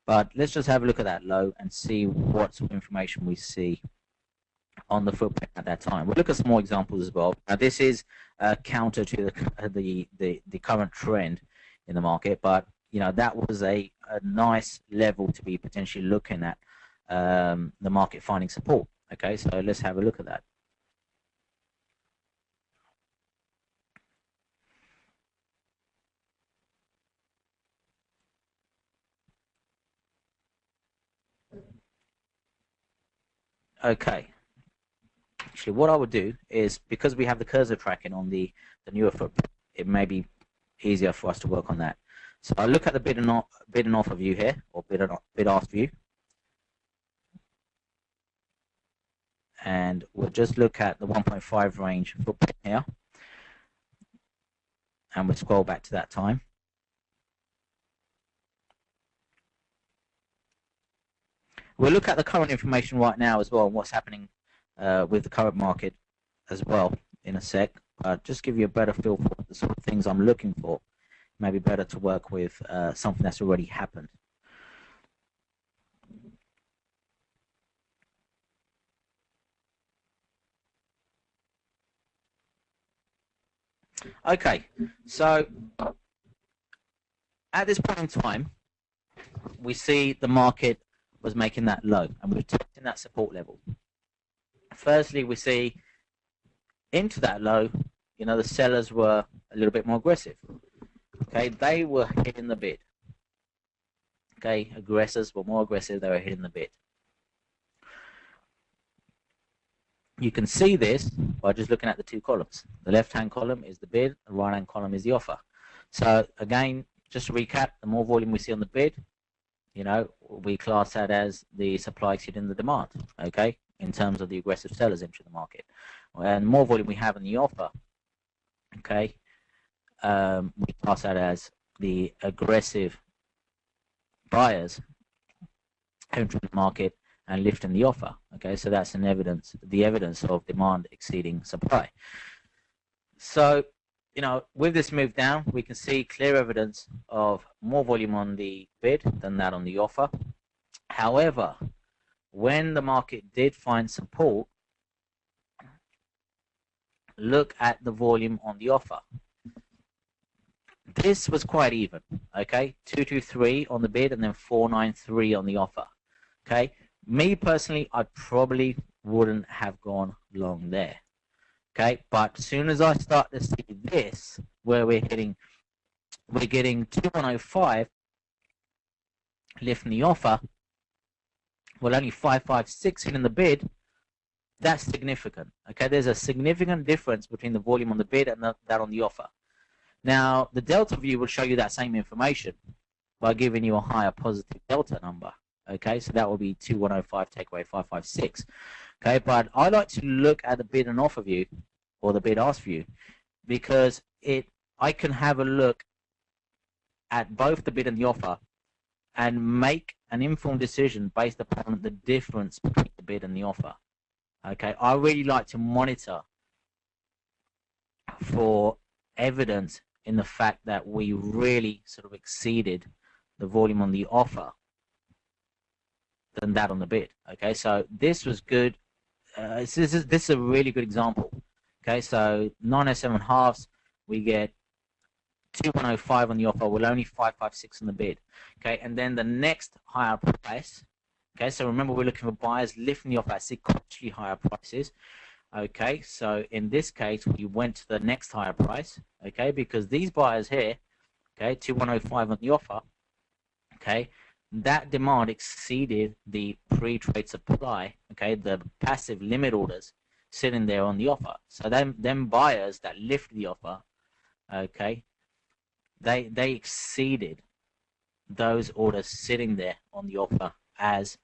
Speaker 2: But let's just have a look at that low and see what sort of information we see on the footprint at that time. We'll look at some more examples as well. Now, this is counter to the current trend in the market, but that was a nice level to be potentially looking at the market finding support. Okay, so let's have a look at that. Okay. Actually, what I would do is, because we have the cursor tracking on the newer footprint, it may be easier for us to work on that. So I look at the bid and offer view here, or bid ask view, and we'll just look at the 1.5 range footprint here, and we'll scroll back to that time. We'll look at the current information right now as well, and what's happening with the current market as well in a sec. Just give you a better feel for the sort of things I'm looking for. Maybe better to work with something that's already happened. Okay, so at this point in time, we see the market was making that low, and we're testing that support level. Firstly, we see into that low, the sellers were a little bit more aggressive. Okay, they were hitting the bid. Okay, aggressors were more aggressive, they were hitting the bid. You can see this by just looking at the two columns. The left-hand column is the bid, the right-hand column is the offer. So again, just to recap, the more volume we see on the bid, we class that as the supply exceeding the demand, okay, in terms of the aggressive sellers entering the market. And the more volume we have in the offer, okay, we class that as the aggressive buyers entering the market and lifting the offer. Okay, so that's the evidence of demand exceeding supply. So, with this move down, we can see clear evidence of more volume on the bid than that on the offer. However, when the market did find support, look at the volume on the offer. This was quite even, okay? 223 on the bid and then 493 on the offer, okay? Me personally, I probably wouldn't have gone long there, okay? But as soon as I start to see this, where we're getting 2105 lifting the offer, well, only 556 hitting the bid, that's significant, okay? There's a significant difference between the volume on the bid and that on the offer. Now, the delta view will show you that same information by giving you a higher positive delta number. Okay, so that will be 2105 take away 556. Okay, but I like to look at the bid and offer view, or the bid ask view, because I can have a look at both the bid and the offer and make an informed decision based upon the difference between the bid and the offer. Okay, I really like to monitor for evidence in the fact that we really sort of exceeded the volume on the offer than that on the bid. Okay, so this was good. This is a really good example. Okay, so 907 halves, we get 2105 on the offer, well, only 556 on the bid. Okay, and then the next higher price. Okay, so remember, we're looking for buyers lifting the offer at sequentially higher prices. Okay, so in this case, we went to the next higher price, okay, because these buyers here, okay, 2105 on the offer, okay, that demand exceeded the pre-trade supply, okay, the passive limit orders sitting there on the offer. So them buyers that lift the offer, okay, they exceeded those orders sitting there on the offer as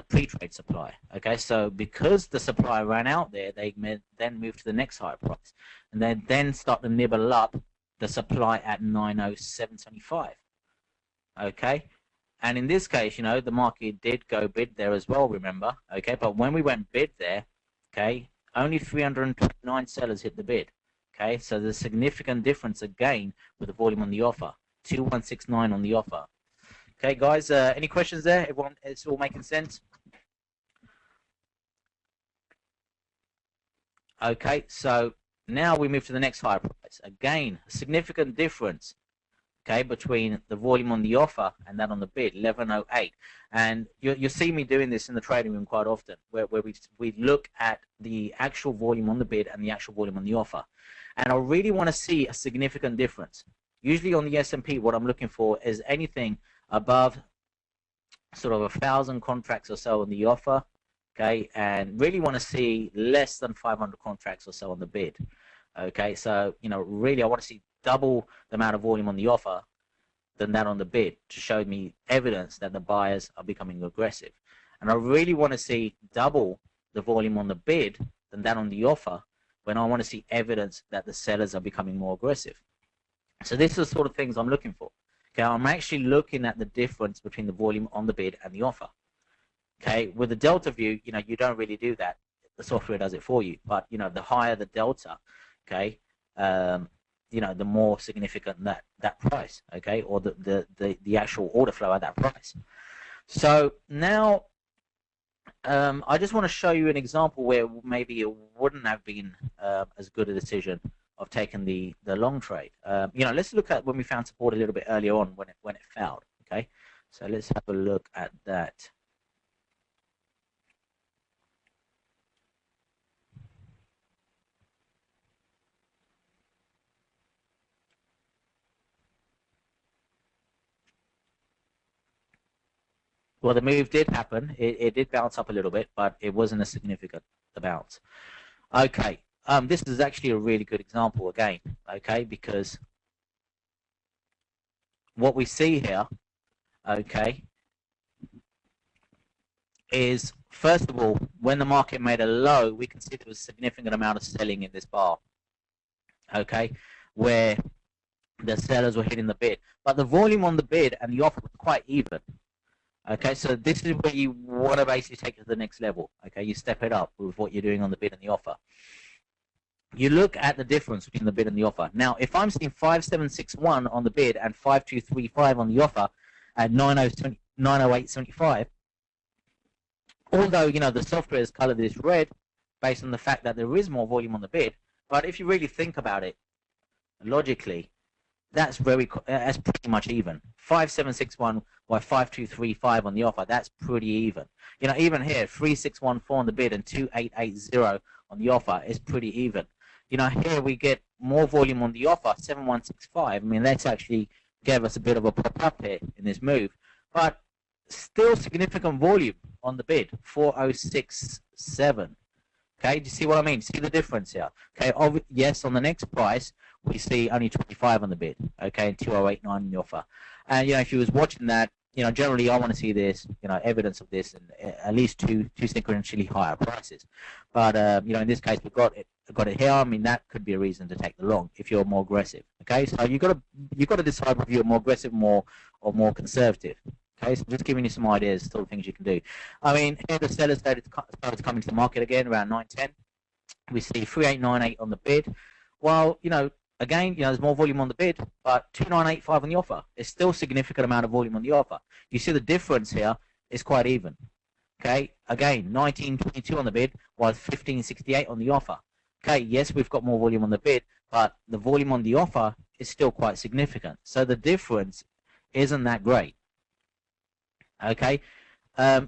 Speaker 2: pre-trade supply. Okay, so because the supply ran out there, they then moved to the next higher price, and they then start to nibble up the supply at 907.75. Okay, and in this case, the market did go bid there as well, remember? Okay, but when we went bid there, okay, only 329 sellers hit the bid. Okay, so there's a significant difference again with the volume on the offer. 2169 on the offer. Okay, guys, any questions there? Everyone, it's all making sense? Okay, so now we move to the next higher price. Again, a significant difference, okay, between the volume on the offer and that on the bid, 1108. And you'll see me doing this in the trading room quite often, where we look at the actual volume on the bid and the actual volume on the offer. And I really want to see a significant difference. Usually on the S&P, what I'm looking for is anything above sort of 1,000 contracts or so on the offer, okay, and really want to see less than 500 contracts or so on the bid. Okay, so really I want to see double the amount of volume on the offer than that on the bid to show me evidence that the buyers are becoming aggressive. And I really want to see double the volume on the bid than that on the offer when I want to see evidence that the sellers are becoming more aggressive. So this is the sort of things I'm looking for. Okay, I'm actually looking at the difference between the volume on the bid and the offer. Okay, with the delta view, you don't really do that. The software does it for you. But the higher the delta, okay, the more significant that price, okay, or the actual order flow at that price. So now I just want to show you an example where maybe it wouldn't have been as good a decision of taking the long trade. Let's look at when we found support a little bit earlier on when it failed. Okay, so let's have a look at that. Well, the move did happen. It did bounce up a little bit, but it wasn't a significant bounce. Okay, this is actually a really good example again, okay, because what we see here, okay, is first of all, when the market made a low, we can see there was a significant amount of selling in this bar, okay, where the sellers were hitting the bid, but the volume on the bid and the offer was quite even. Okay, so this is where you want to basically take it to the next level. Okay, you step it up with what you're doing on the bid and the offer. You look at the difference between the bid and the offer. Now, if I'm seeing 5761 on the bid and 5235 on the offer at 908.75, although the software has colored this red based on the fact that there is more volume on the bid, but if you really think about it logically, that's pretty much even. 5761 by 5235 on the offer, that's pretty even. Even here, 3614 on the bid and 2880 on the offer is pretty even. Here we get more volume on the offer, 7165. I mean, that's actually gave us a bit of a pop up here in this move, but still significant volume on the bid, 4067. Okay, do you see what I mean? See the difference here? Okay, yes, on the next price, we see only 25 on the bid, okay, and 2089 on the offer. And, if you was watching that, generally I want to see this, evidence of this, and at least two sequentially higher prices. But, in this case, we've got it here. I mean, that could be a reason to take the long if you're more aggressive. Okay, so you've got to decide whether you're more aggressive, or more conservative. Okay, so just giving you some ideas, sort of things you can do. I mean, here the sellers started coming to the market again around 9:10. We see 3898 on the bid. Well, again, there's more volume on the bid, but 2985 on the offer. It's still a significant amount of volume on the offer. You see the difference here is quite even. Okay, again, 1922 on the bid, while 1568 on the offer. Okay, yes, we've got more volume on the bid, but the volume on the offer is still quite significant. So the difference isn't that great. Okay,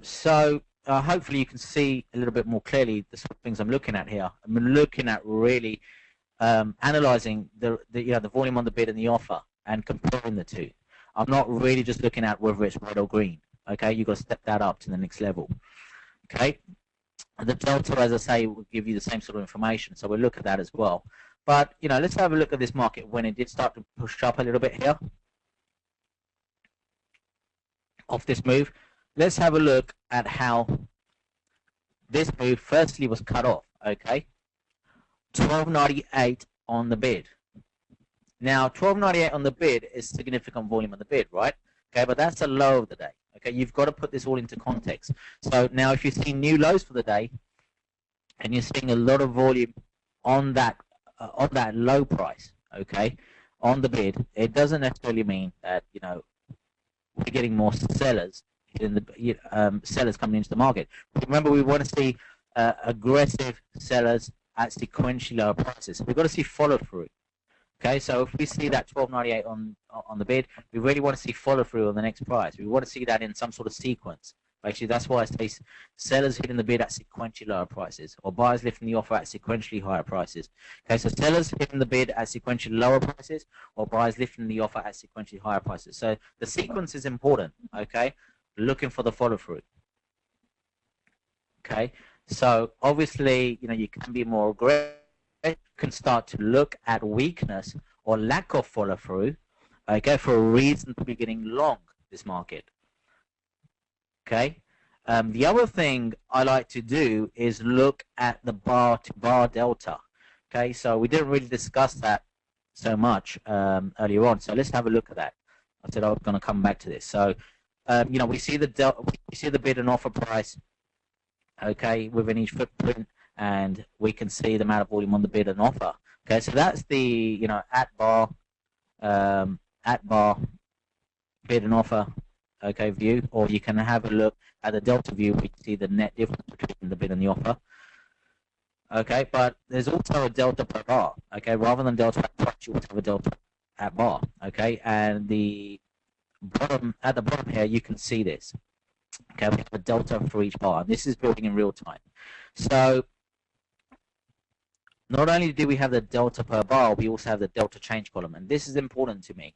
Speaker 2: so hopefully you can see a little bit more clearly the sort of things I'm looking at here. I'm looking at really analyzing the volume on the bid and the offer and comparing the two. I'm not really just looking at whether it's red or green. Okay, you've got to step that up to the next level. Okay, the delta, as I say, will give you the same sort of information, so we'll look at that as well. But let's have a look at this market when it did start to push up a little bit here off this move. Let's have a look at how this move firstly was cut off. Okay, 1298 on the bid. Now 1298 on the bid is significant volume on the bid, right? Okay, but that's the low of the day. Okay, you've got to put this all into context. So now if you see new lows for the day and you're seeing a lot of volume on that low price, okay, on the bid, it doesn't necessarily mean that we're getting more sellers in the sellers coming into the market. Remember, we want to see aggressive sellers at sequentially lower prices. We've got to see follow through. Okay, so if we see that 1298 on the bid, we really want to see follow through on the next price. We want to see that in some sort of sequence. Actually, that's why I say sellers hitting the bid at sequentially lower prices, or buyers lifting the offer at sequentially higher prices. Okay, so sellers hitting the bid at sequentially lower prices, or buyers lifting the offer at sequentially higher prices. So the sequence is important. Okay, looking for the follow through. Okay, so obviously, you can be more aggressive. You can start to look at weakness or lack of follow through, okay, for a reason to be getting long this market. Okay. The other thing I like to do is look at the bar to bar delta. Okay, so we didn't really discuss that so much earlier on. So let's have a look at that. I said I was going to come back to this. So, we see the bid and offer price, okay, within each footprint, and we can see the amount of volume on the bid and offer. Okay, so that's the at bar bid and offer, okay, view, or you can have a look at the delta view where you see the net difference between the bid and the offer. Okay, but there's also a delta per bar. Okay, rather than delta at price, you also have a delta at bar. Okay, and at the bottom here, you can see this. Okay, we have a delta for each bar. This is building in real time. So not only do we have the delta per bar, we also have the delta change column, and this is important to me.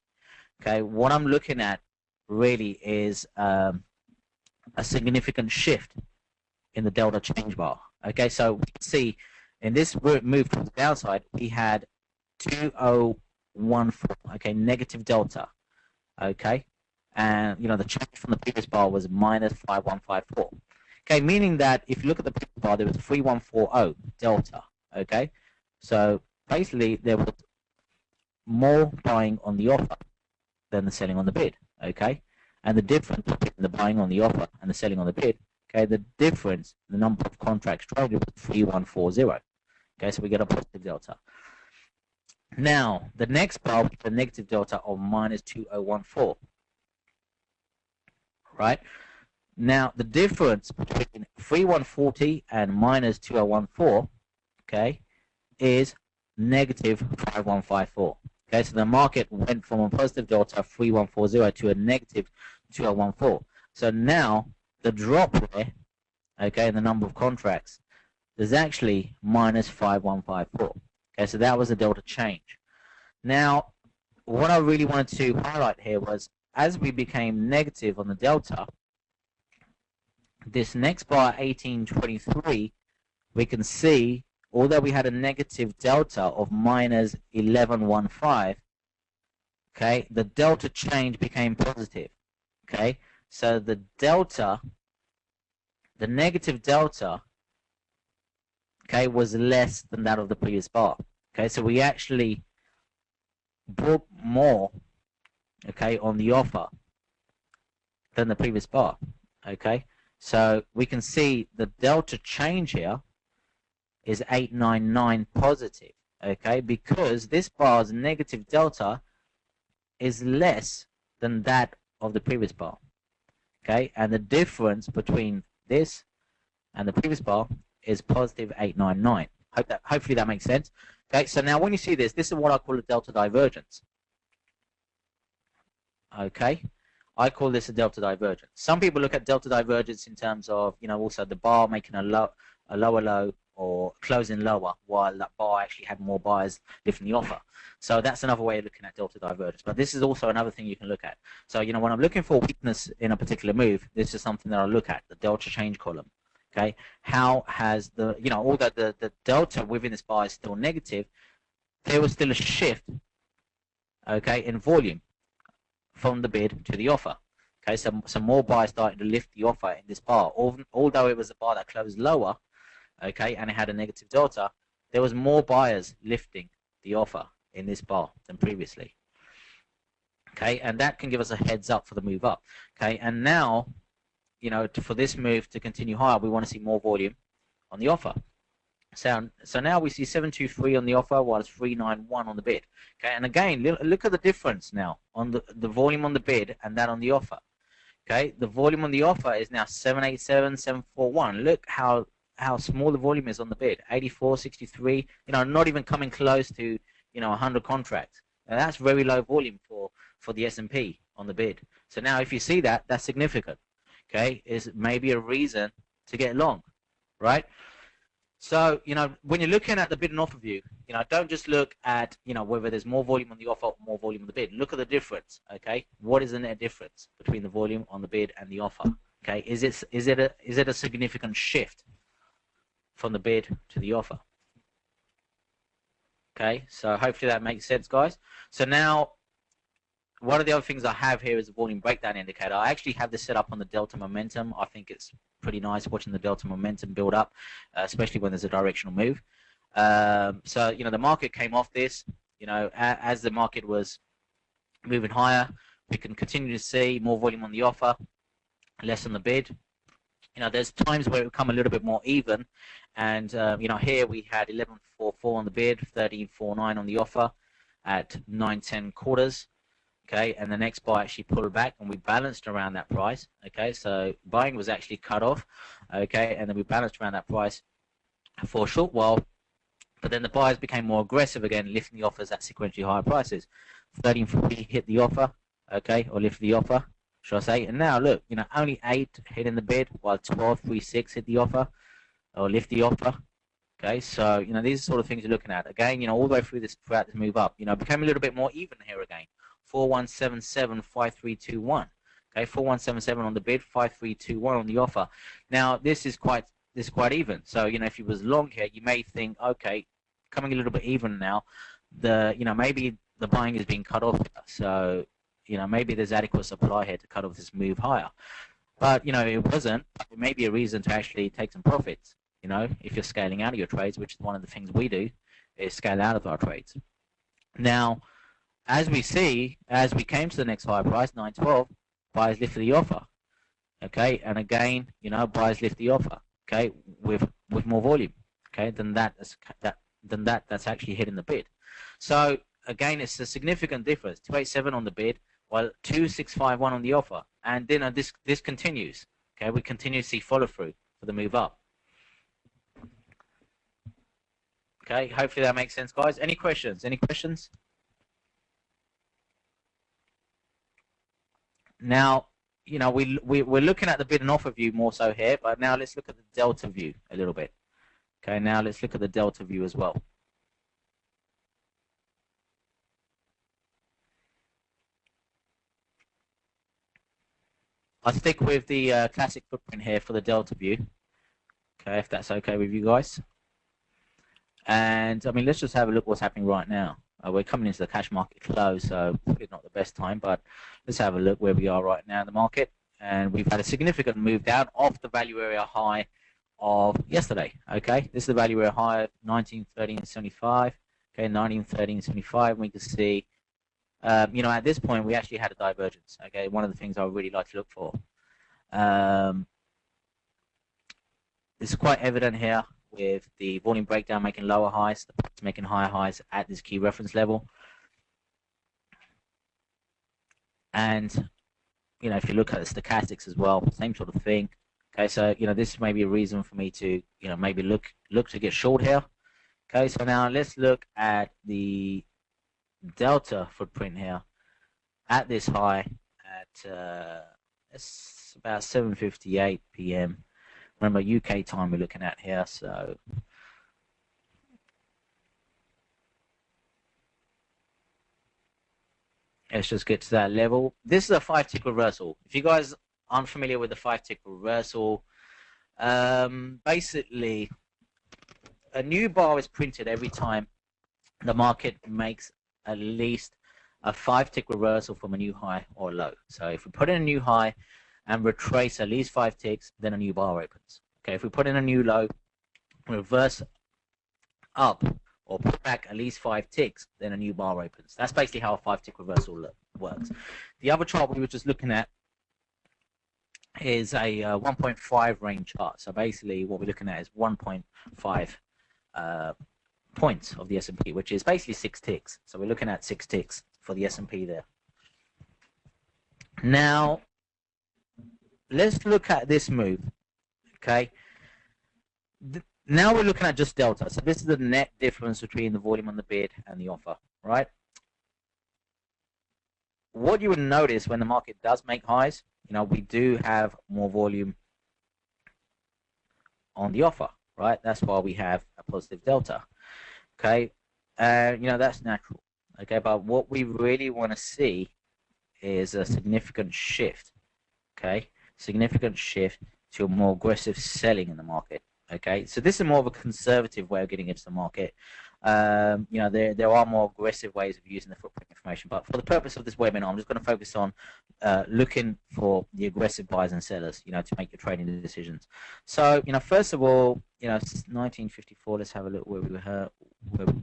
Speaker 2: Okay, what I'm looking at really is a significant shift in the delta change bar. Okay, so we can see in this move to the downside, we had 2014, okay, negative delta, okay, and the change from the previous bar was minus 5154. Okay, meaning that if you look at the previous bar, there was 3140 delta. Okay, so basically there was more buying on the offer than the selling on the bid. Okay, and the difference between the buying on the offer and the selling on the bid, okay, the difference, the number of contracts traded was 3140. Okay, so we get a positive delta. Now, the next bar, the negative delta of minus 2014. Right? Now, the difference between 3140 and minus 2014, okay, is negative 5154. Okay, so the market went from a positive delta 3140 to a negative 2014. So now the drop there, okay, in the number of contracts is actually minus 5154. Okay, so that was a delta change. Now, what I really wanted to highlight here was as we became negative on the delta, this next bar 1823, we can see although we had a negative delta of minus 1115, okay, the delta change became positive. Okay, so the delta, the negative delta, okay, was less than that of the previous bar. Okay, so we actually bought more, okay, on the offer than the previous bar. Okay, so we can see the delta change here is 899 positive. Okay, because this bar's negative delta is less than that of the previous bar. Okay, and the difference between this and the previous bar is positive 899. Hopefully that makes sense. Okay, so now when you see this is what I call a delta divergence. Okay, I call this a delta divergence. Some people look at delta divergence in terms of, also the bar making a lower low or closing lower, while that bar actually had more buyers lifting the offer. So that's another way of looking at delta divergence. But this is also another thing you can look at. So, when I'm looking for weakness in a particular move, this is something that I look at, the delta change column. Okay, how has the, although the delta within this bar is still negative, there was still a shift, okay, in volume from the bid to the offer. Okay, so some more buyers started to lift the offer in this bar. Although it was a bar that closed lower, okay, and it had a negative delta, there was more buyers lifting the offer in this bar than previously. Okay, and that can give us a heads up for the move up. Okay, and now, for this move to continue higher, we want to see more volume on the offer. So now we see 723 on the offer, while it's 391 on the bid. Okay, and again, look at the difference now on the volume on the bid and that on the offer. Okay, the volume on the offer is now 787, 741. Look how small the volume is on the bid, 84, 63. Not even coming close to 100 contracts. Now that's very low volume for the S&P on the bid. So now if you see that, that's significant. Okay, is maybe a reason to get long, right? So, when you're looking at the bid and offer view, don't just look at, whether there's more volume on the offer or more volume on the bid. Look at the difference, okay? What is the net difference between the volume on the bid and the offer? Okay, is it a significant shift? from the bid to the offer. Okay, so hopefully that makes sense, guys. So now, one of the other things I have here is the volume breakdown indicator. I actually have this set up on the delta momentum. I think it's pretty nice watching the delta momentum build up, especially when there's a directional move. So, you know, the market came off this, you know, as the market was moving higher, we can continue to see more volume on the offer, less on the bid. You know, there's times where it will come a little bit more even, and you know, here we had 11.44 on the bid, 13.49 on the offer at 9.10 quarters. Okay, and the next buy actually pulled back, and we balanced around that price. Okay, so buying was actually cut off. Okay, and then we balanced around that price for a short while, but then the buyers became more aggressive again, lifting the offers at sequentially higher prices. 13.40 hit the offer. Okay, or lift the offer, should I say? And now look, you know, only 8 hit in the bid, while 12.36 hit the offer, or lift the offer. Okay, so you know, these are sort of things you're looking at. Again, you know, all the way through this, throughout this move up, you know, became a little bit more even here again. 4177, 5321. Okay, 4177 on the bid, 5321 on the offer. Now this is quite even. So you know, if you was long here, you may think, okay, coming a little bit even now. You know, maybe the buying is being cut off. So you know, maybe there's adequate supply here to cut off this move higher. But you know, it wasn't. It may be a reason to actually take some profits. You know, if you're scaling out of your trades, which is one of the things we do, is scale out of our trades. Now, as we see, as we came to the next higher price, 9.12, buyers lift the offer. Okay, and again, you know, buyers lift the offer. Okay, with more volume. Okay, than that's actually hitting the bid. So again, it's a significant difference. 287 on the bid, while 2651 on the offer, and then this continues. Okay, we continue to see follow through for the move up. Okay, hopefully that makes sense, guys. Any questions? Any questions? Now, you know, we're looking at the bid and offer view more so here, but now let's look at the delta view a little bit. Okay, now let's look at the delta view as well. I'll stick with the classic footprint here for the delta view. Okay, if that's okay with you guys. And I mean, let's just have a look what's happening right now. We're coming into the cash market close, so probably not the best time, but let's have a look where we are right now in the market. And we've had a significant move down off the value area high of yesterday. Okay, this is the value area high of 1913.75. Okay, 1913.75. We can see, you know, at this point we actually had a divergence. Okay, one of the things I would really like to look for. It's quite evident here with the volume breakdown making lower highs, the price making higher highs at this key reference level. And, you know, if you look at the stochastics as well, same sort of thing. Okay, so, you know, this may be a reason for me to, you know, maybe look to get short here. Okay, so now let's look at the delta footprint here at this high at it's about 7:58 p.m. Remember, UK time we're looking at here, so let's just get to that level. This is a 5-tick reversal. If you guys aren't familiar with the 5-tick reversal, basically a new bar is printed every time the market makes at least a 5-tick reversal from a new high or low. So if we put in a new high and retrace at least 5 ticks, then a new bar opens. Okay, if we put in a new low, reverse up or put back at least 5 ticks, then a new bar opens. That's basically how a 5-tick reversal works. The other chart we were just looking at is a 1.5 range chart. So basically what we're looking at is 1.5 points of the S&P, which is basically 6 ticks. So we're looking at 6 ticks for the S&P there. Now, let's look at this move. Okay. Now we're looking at just delta. So this is the net difference between the volume on the bid and the offer, right? What you would notice when the market does make highs, you know, we do have more volume on the offer, right? That's why we have a positive delta. Okay. You know, that's natural. Okay. But what we really want to see is a significant shift. Okay. Significant shift to a more aggressive selling in the market. Okay, so this is more of a conservative way of getting into the market. You know, there are more aggressive ways of using the footprint information, but for the purpose of this webinar, I'm just going to focus on looking for the aggressive buyers and sellers, you know, to make your trading decisions. So, you know, first of all, you know, 1954. Let's have a look where we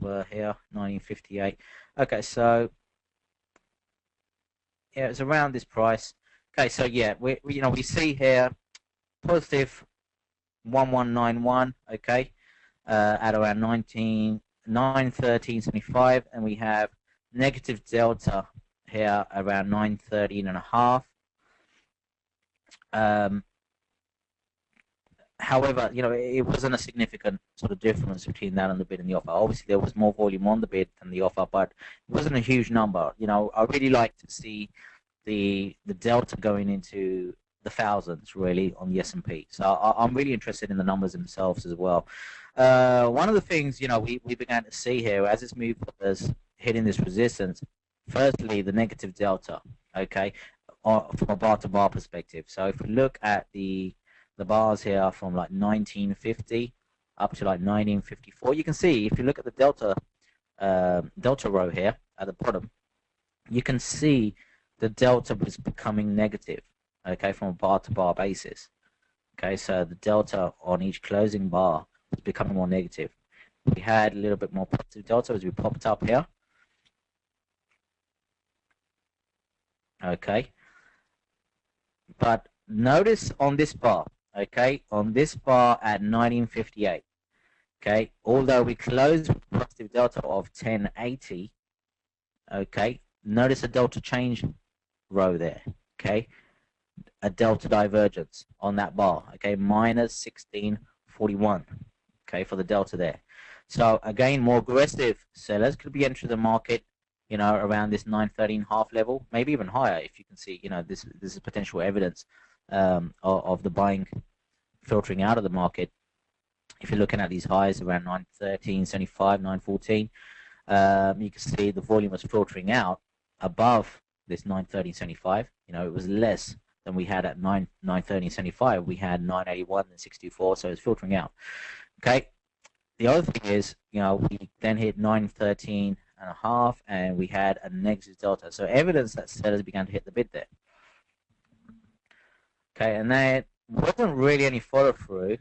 Speaker 2: were here. 1958. Okay, so yeah, it's around this price. Okay, so yeah, we you know, we see here positive 1191. Okay, at around 913.75, and we have negative delta here around 913.5. However, you know, it wasn't a significant sort of difference between that and the bid and the offer. Obviously, there was more volume on the bid than the offer, but it wasn't a huge number. You know, I really like to see the delta going into the thousands, really, on the S&P. So I'm really interested in the numbers themselves as well. One of the things, you know, we began to see here as this move was hitting this resistance, firstly, the negative delta, okay, from a bar-to-bar perspective. So if we look at the bars here from like 1950 up to like 1954, you can see, if you look at the delta row here at the bottom, you can see the delta was becoming negative, okay, from a bar-to-bar basis. Okay, so the delta on each closing bar was becoming more negative. We had a little bit more positive delta as we popped up here. Okay, but notice on this bar, okay, on this bar at 1958, okay, although we closed with positive delta of 1080, okay, notice a delta change row there, okay, a delta divergence on that bar, okay, minus 1641, okay, for the delta there. So again, more aggressive sellers could be entering the market, you know, around this 913.5 level, maybe even higher. If you can see, you know, this is potential evidence of the buying filtering out of the market. If you're looking at these highs around 913.75, 914, you can see the volume was filtering out above this 913.75. You know, it was less than we had at 913.75. We had 981 and 64, so it's filtering out. Okay. The other thing is, you know, we then hit 913.5, and we had a negative delta. So evidence that sellers began to hit the bid there. Okay, and there wasn't really any follow through.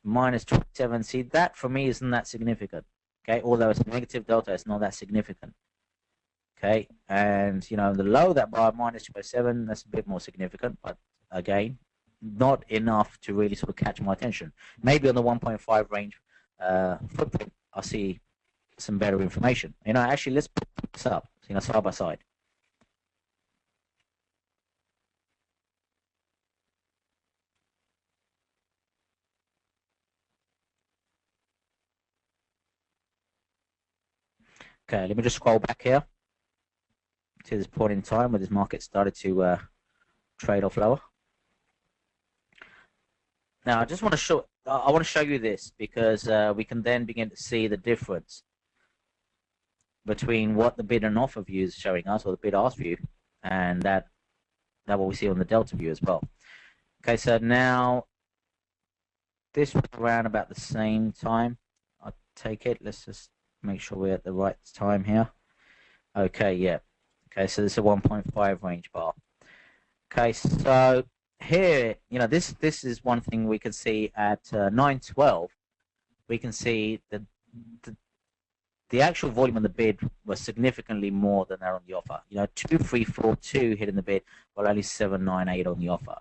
Speaker 2: Minus 27. See, that for me isn't that significant. Okay, although it's a negative delta, it's not that significant. Okay, and you know, the low of that bar, minus 27, that's a bit more significant, but again, not enough to really sort of catch my attention. Maybe on the 1.5 range footprint, I'll see some better information. You know, actually, let's put this up, you know, side by side. Okay, let me just scroll back here to this point in time where this market started to trade off lower. Now, I just want to show. I want to show you this because we can then begin to see the difference between what the bid and offer view is showing us, or the bid ask view, and that what we see on the delta view as well. Okay, so now this was around about the same time. I'll take it. Let's just make sure we're at the right time here. Okay, yeah. Okay, so this is a 1.5 range bar. Okay, so here, you know, this is one thing we can see at 912. We can see that the actual volume on the bid was significantly more than that on the offer. You know, 2342 hitting the bid, while only 798 on the offer.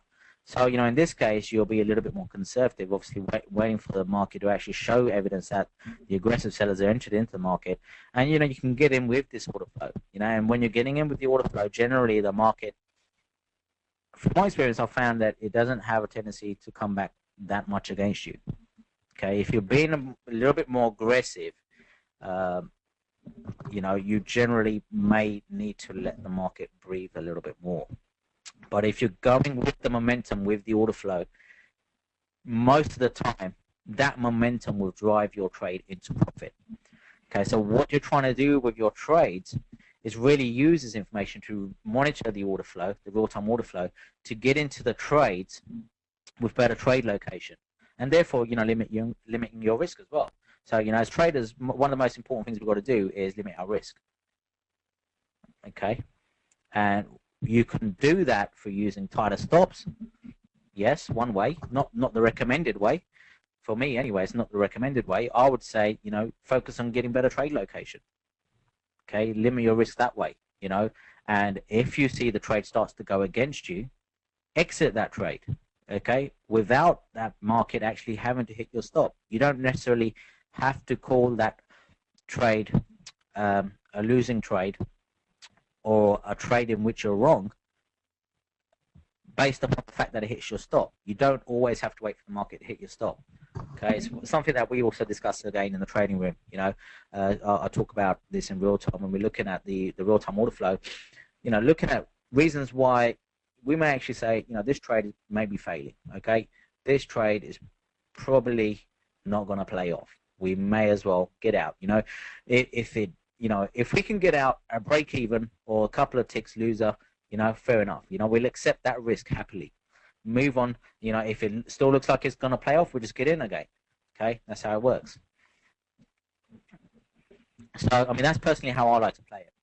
Speaker 2: So, you know, in this case, you'll be a little bit more conservative, obviously waiting for the market to actually show evidence that the aggressive sellers are entered into the market. And, you know, you can get in with this order flow, you know, and when you're getting in with the order flow, generally the market, from my experience, I've found that it doesn't have a tendency to come back that much against you. Okay, if you're being a little bit more aggressive, you know, you generally may need to let the market breathe a little bit more. But if you're going with the momentum, with the order flow, most of the time, that momentum will drive your trade into profit. Okay, so what you're trying to do with your trades is really use this information to monitor the order flow, the real-time order flow, to get into the trades with better trade location. and therefore, limiting your risk as well. So, as traders, one of the most important things we've got to do is limit our risk. Okay, and you can do that for using tighter stops. Yes, one way, not the recommended way. For me, anyway, it's not the recommended way. I would say, focus on getting better trade location. Okay, limit your risk that way. And if you see the trade starts to go against you, exit that trade. Okay, without that market actually having to hit your stop. You don't necessarily have to call that trade a losing trade or a trade in which you're wrong based upon the fact that it hits your stop. You don't always have to wait for the market to hit your stop. Okay, it's something that we also discuss again in the trading room. I talk about this in real time when we're looking at the real-time order flow. Looking at reasons why we may actually say, this trade may be failing. Okay, this trade is probably not going to play off. We may as well get out. If we can get out a break even or a couple of ticks loser, fair enough. We'll accept that risk happily. Move on. If it still looks like it's going to play off, we'll just get in again. Okay, that's how it works. So, that's personally how I like to play it.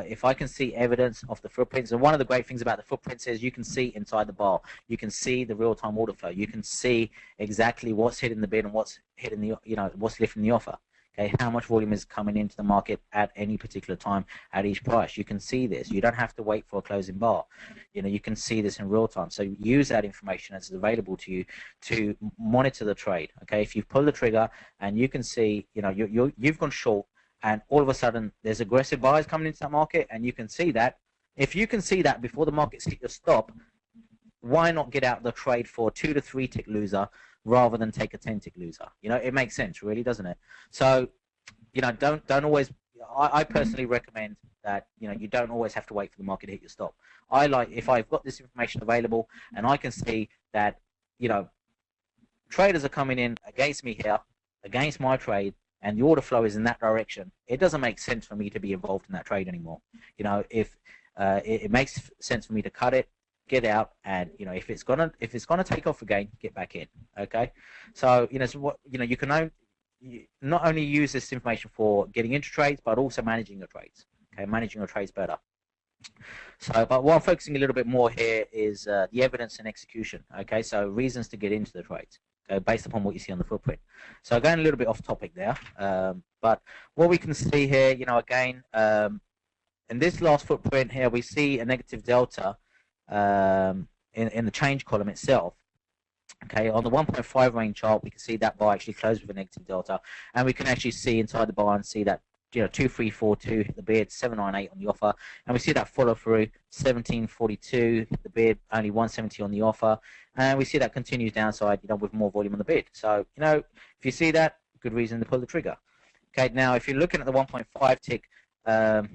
Speaker 2: If I can see evidence of the footprints, and one of the great things about the footprints is you can see inside the bar. You can see the real-time order flow. You can see exactly what's hitting the bid and what's hitting the, what's lifting the offer. Okay, how much volume is coming into the market at any particular time at each price. You can see this. You don't have to wait for a closing bar. You can see this in real time. So use that information as available to you to monitor the trade. Okay, if you've pulled the trigger and you can see, you've gone short, and all of a sudden there's aggressive buyers coming into that market, and you can see that. If you can see that before the market's hit your stop, why not get out the trade for a 2 to 3 tick loser rather than take a 10 tick loser? It makes sense, really, doesn't it? So, don't always. I personally recommend that you don't always have to wait for the market to hit your stop. I like, if I've got this information available and I can see that traders are coming in against me here, against my trade, and the order flow is in that direction, it doesn't make sense for me to be involved in that trade anymore. If it makes sense for me to cut it, get out, and if it's gonna take off again, get back in. Okay, so you can not only use this information for getting into trades, but also managing your trades. Okay, managing your trades better. So, but what I'm focusing a little bit more here is the evidence and execution. Okay, so reasons to get into the trades. Based upon what you see on the footprint. So going a little bit off topic there, but what we can see here, again, in this last footprint here, we see a negative delta in the change column itself. Okay, on the 1.5 range chart, we can see that bar actually closed with a negative delta, and we can actually see inside the bar and see that 2342 hit the bid, 798 on the offer, and we see that follow through 1742 hit the bid, only 170 on the offer, and we see that continues downside, with more volume on the bid. So if you see that, good reason to pull the trigger. Okay, now if you're looking at the 1.5 tick, the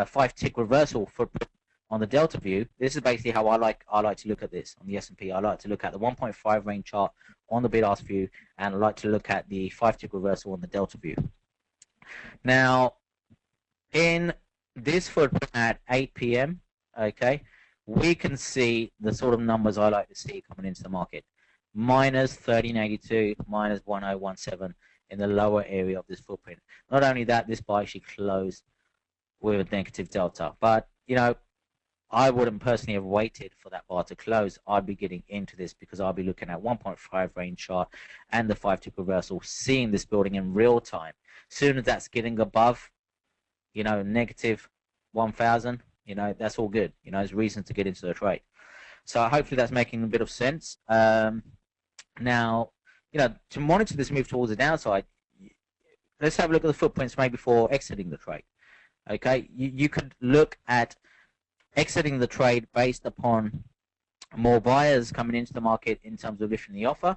Speaker 2: 5 tick reversal footprint on the delta view, this is basically how I like to look at this on the S&P. I like to look at the 1.5 range chart on the bid-ask view, and I like to look at the 5 tick reversal on the delta view. Now, in this footprint at 8 p.m., okay, we can see the sort of numbers I like to see coming into the market. Minus 1382, minus 1017 in the lower area of this footprint. Not only that, this buy actually closed with a negative delta. But, I wouldn't personally have waited for that bar to close. I'd be getting into this because I'll be looking at 1.5 range chart and the 5 tick reversal, seeing this building in real time. Soon as that's getting above, negative 1,000, that's all good. There's reason to get into the trade. So hopefully that's making a bit of sense. Now, to monitor this move towards the downside, let's have a look at the footprints maybe before exiting the trade. Okay, you could look at exiting the trade based upon more buyers coming into the market in terms of lifting the offer.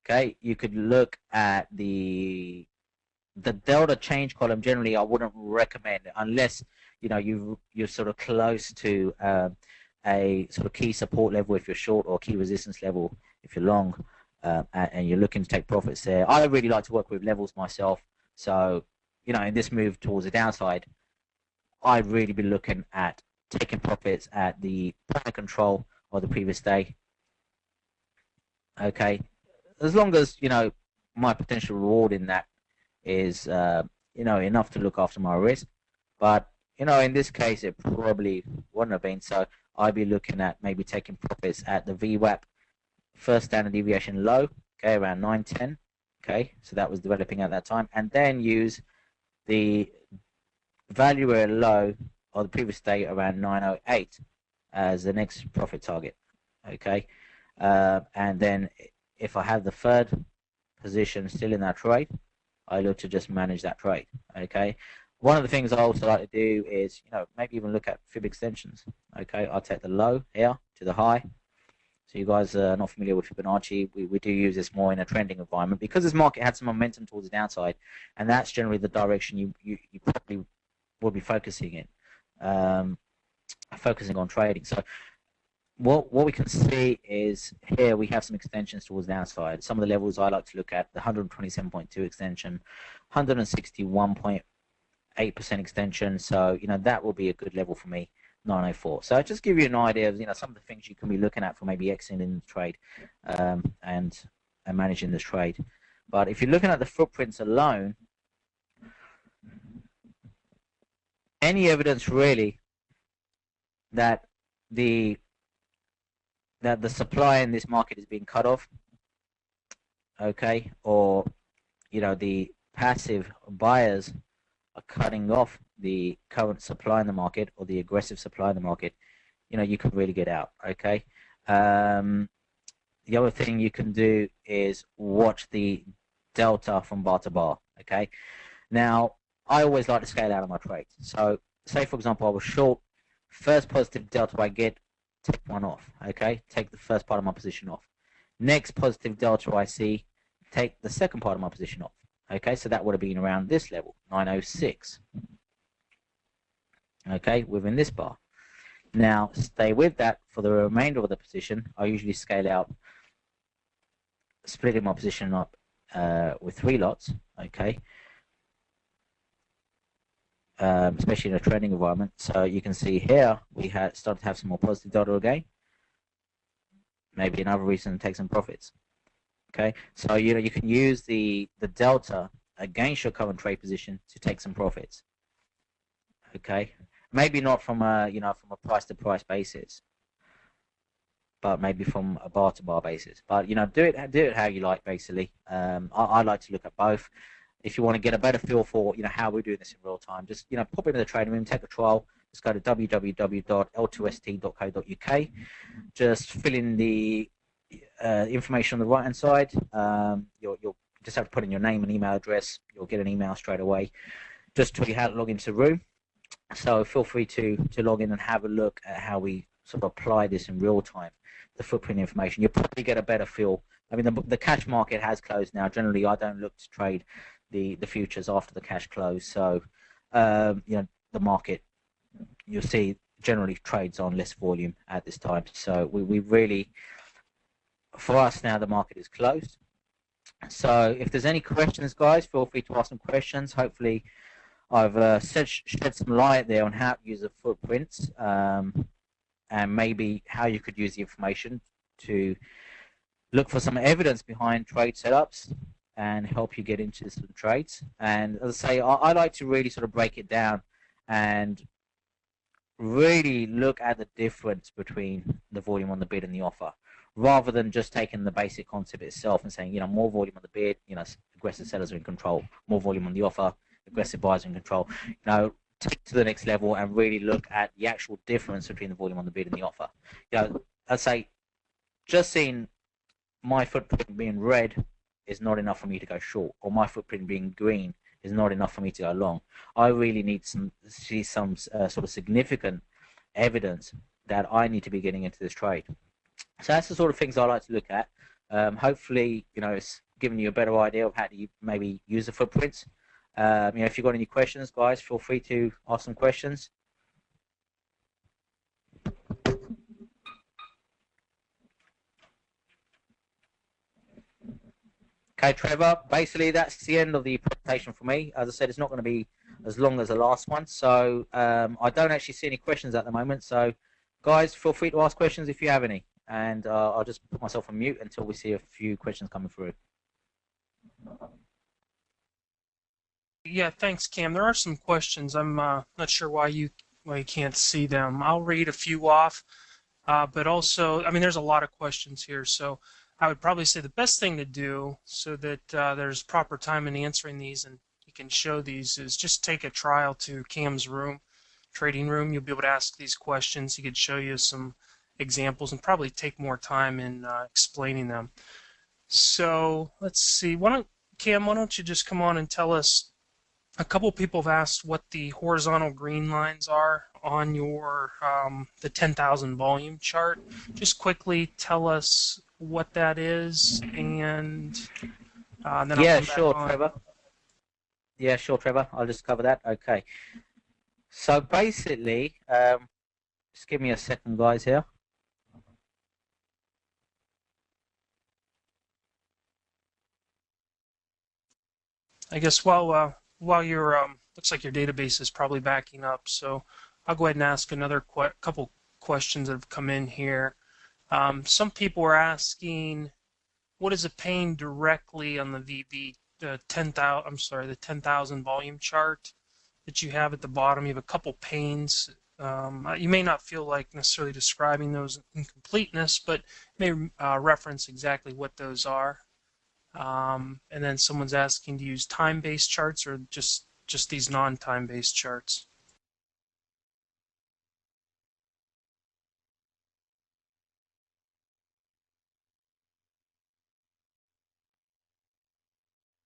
Speaker 2: Okay, you could look at the delta change column. Generally, I wouldn't recommend it unless you're sort of close to a sort of key support level if you're short, or key resistance level if you're long, and you're looking to take profits there. I really like to work with levels myself. So in this move towards the downside, I'd really be looking at taking profits at the point of control of the previous day. Okay, as long as my potential reward in that is enough to look after my risk. But in this case, it probably wouldn't have been. So I'd be looking at maybe taking profits at the VWAP first standard deviation low, okay, around 910. Okay, so that was developing at that time, and then use the value area low of the previous day around 908 as the next profit target. Okay, and then if I have the third position still in that trade, I look to just manage that trade. Okay, one of the things I also like to do is maybe even look at fib extensions. Okay, I'll take the low here to the high. So you guys are not familiar with Fibonacci. We do use this more in a trending environment because this market had some momentum towards the downside, and that's generally the direction you probably will be focusing in, focusing on trading. So what we can see is here we have some extensions towards the downside. Some of the levels I like to look at: the 127.2 extension, 161.8% extension. So that will be a good level for me. 904. So just give you an idea of some of the things you can be looking at for maybe exiting in the trade and managing this trade. But if you're looking at the footprints alone, any evidence really that the supply in this market is being cut off, okay, or the passive buyers are cutting off the current supply in the market or the aggressive supply in the market, you can really get out. Okay. The other thing you can do is watch the delta from bar to bar. Okay. Now, I always like to scale out of my trades. So, say for example, I was short, first positive delta I get, take one off. Okay, take the first part of my position off. Next positive delta I see, take the second part of my position off. Okay, so that would have been around this level, 906. Okay, within this bar. Now, stay with that for the remainder of the position. I usually scale out, splitting my position up with 3 lots. Okay, especially in a trending environment. So you can see here we had started to have some more positive delta again. Maybe another reason to take some profits. Okay, so you can use the delta against your current trade position to take some profits. Okay, maybe not from a from a price to price basis, but maybe from a bar to bar basis. But do it how you like. Basically, I like to look at both. If you want to get a better feel for how we're doing this in real time, just pop into the trading room, take a trial. Just go to www.l2st.co.uk. Just fill in the information on the right hand side. You'll just have to put in your name and email address. You'll get an email straight away. Just tell you how to log into the room. So feel free to log in and have a look at how we sort of apply this in real time. The footprint information. You'll probably get a better feel. I mean, the cash market has closed now. Generally, I don't look to trade the futures after the cash close. So the market, you'll see, generally trades on less volume at this time. So we really, for us now, the market is closed. So if there's any questions, guys, feel free to ask some questions. Hopefully I've shed some light there on how to use the footprints and maybe how you could use the information to look for some evidence behind trade setups and help you get into some trades. And as I say, I like to really sort of break it down and really look at the difference between the volume on the bid and the offer, rather than just taking the basic concept itself and saying, more volume on the bid, aggressive sellers are in control, more volume on the offer, aggressive buyers are in control. Take it to the next level and really look at the actual difference between the volume on the bid and the offer. I'd say just seeing my footprint being red is not enough for me to go short, or my footprint being green is not enough for me to go long. I really need to see some sort of significant evidence that I need to be getting into this trade. So that's the sort of things I like to look at. Hopefully, it's giving you a better idea of how to maybe use the footprints. If you've got any questions, guys, feel free to ask some questions. Okay, Trevor, basically that's the end of the presentation for me. As I said, it's not going to be as long as the last one. So I don't actually see any questions at the moment. So guys, feel free to ask questions if you have any. and I'll just put myself on mute until we see a few questions coming through.
Speaker 1: Yeah, thanks, Cam. There are some questions. I'm not sure why you can't see them. I'll read a few off, but also, I mean, there's a lot of questions here, so I would probably say the best thing to do so that there's proper time in answering these and you can show these is just take a trial to Cam's room, trading room. You'll be able to ask these questions. He could show you some examples and probably take more time in explaining them. So let's see. Cam, why don't you just come on and tell us? A couple people have asked what the horizontal green lines are on your the 10,000 volume chart. Just quickly tell us what that is, and then I'll
Speaker 2: Yeah,
Speaker 1: come back
Speaker 2: sure,
Speaker 1: on.
Speaker 2: Trevor. Yeah, sure, Trevor. I'll just cover that. Okay. So basically, just give me a second, guys, here.
Speaker 1: I guess while you're looks like your database is probably backing up, so I'll go ahead and ask another couple questions that have come in here. Some people are asking, what is it paying directly on the 10,000, I'm sorry, the 10,000 volume chart that you have at the bottom? You have a couple panes. You may not feel like necessarily describing those in completeness, but may reference exactly what those are. And then someone's asking to use time-based charts or just these non-time-based charts.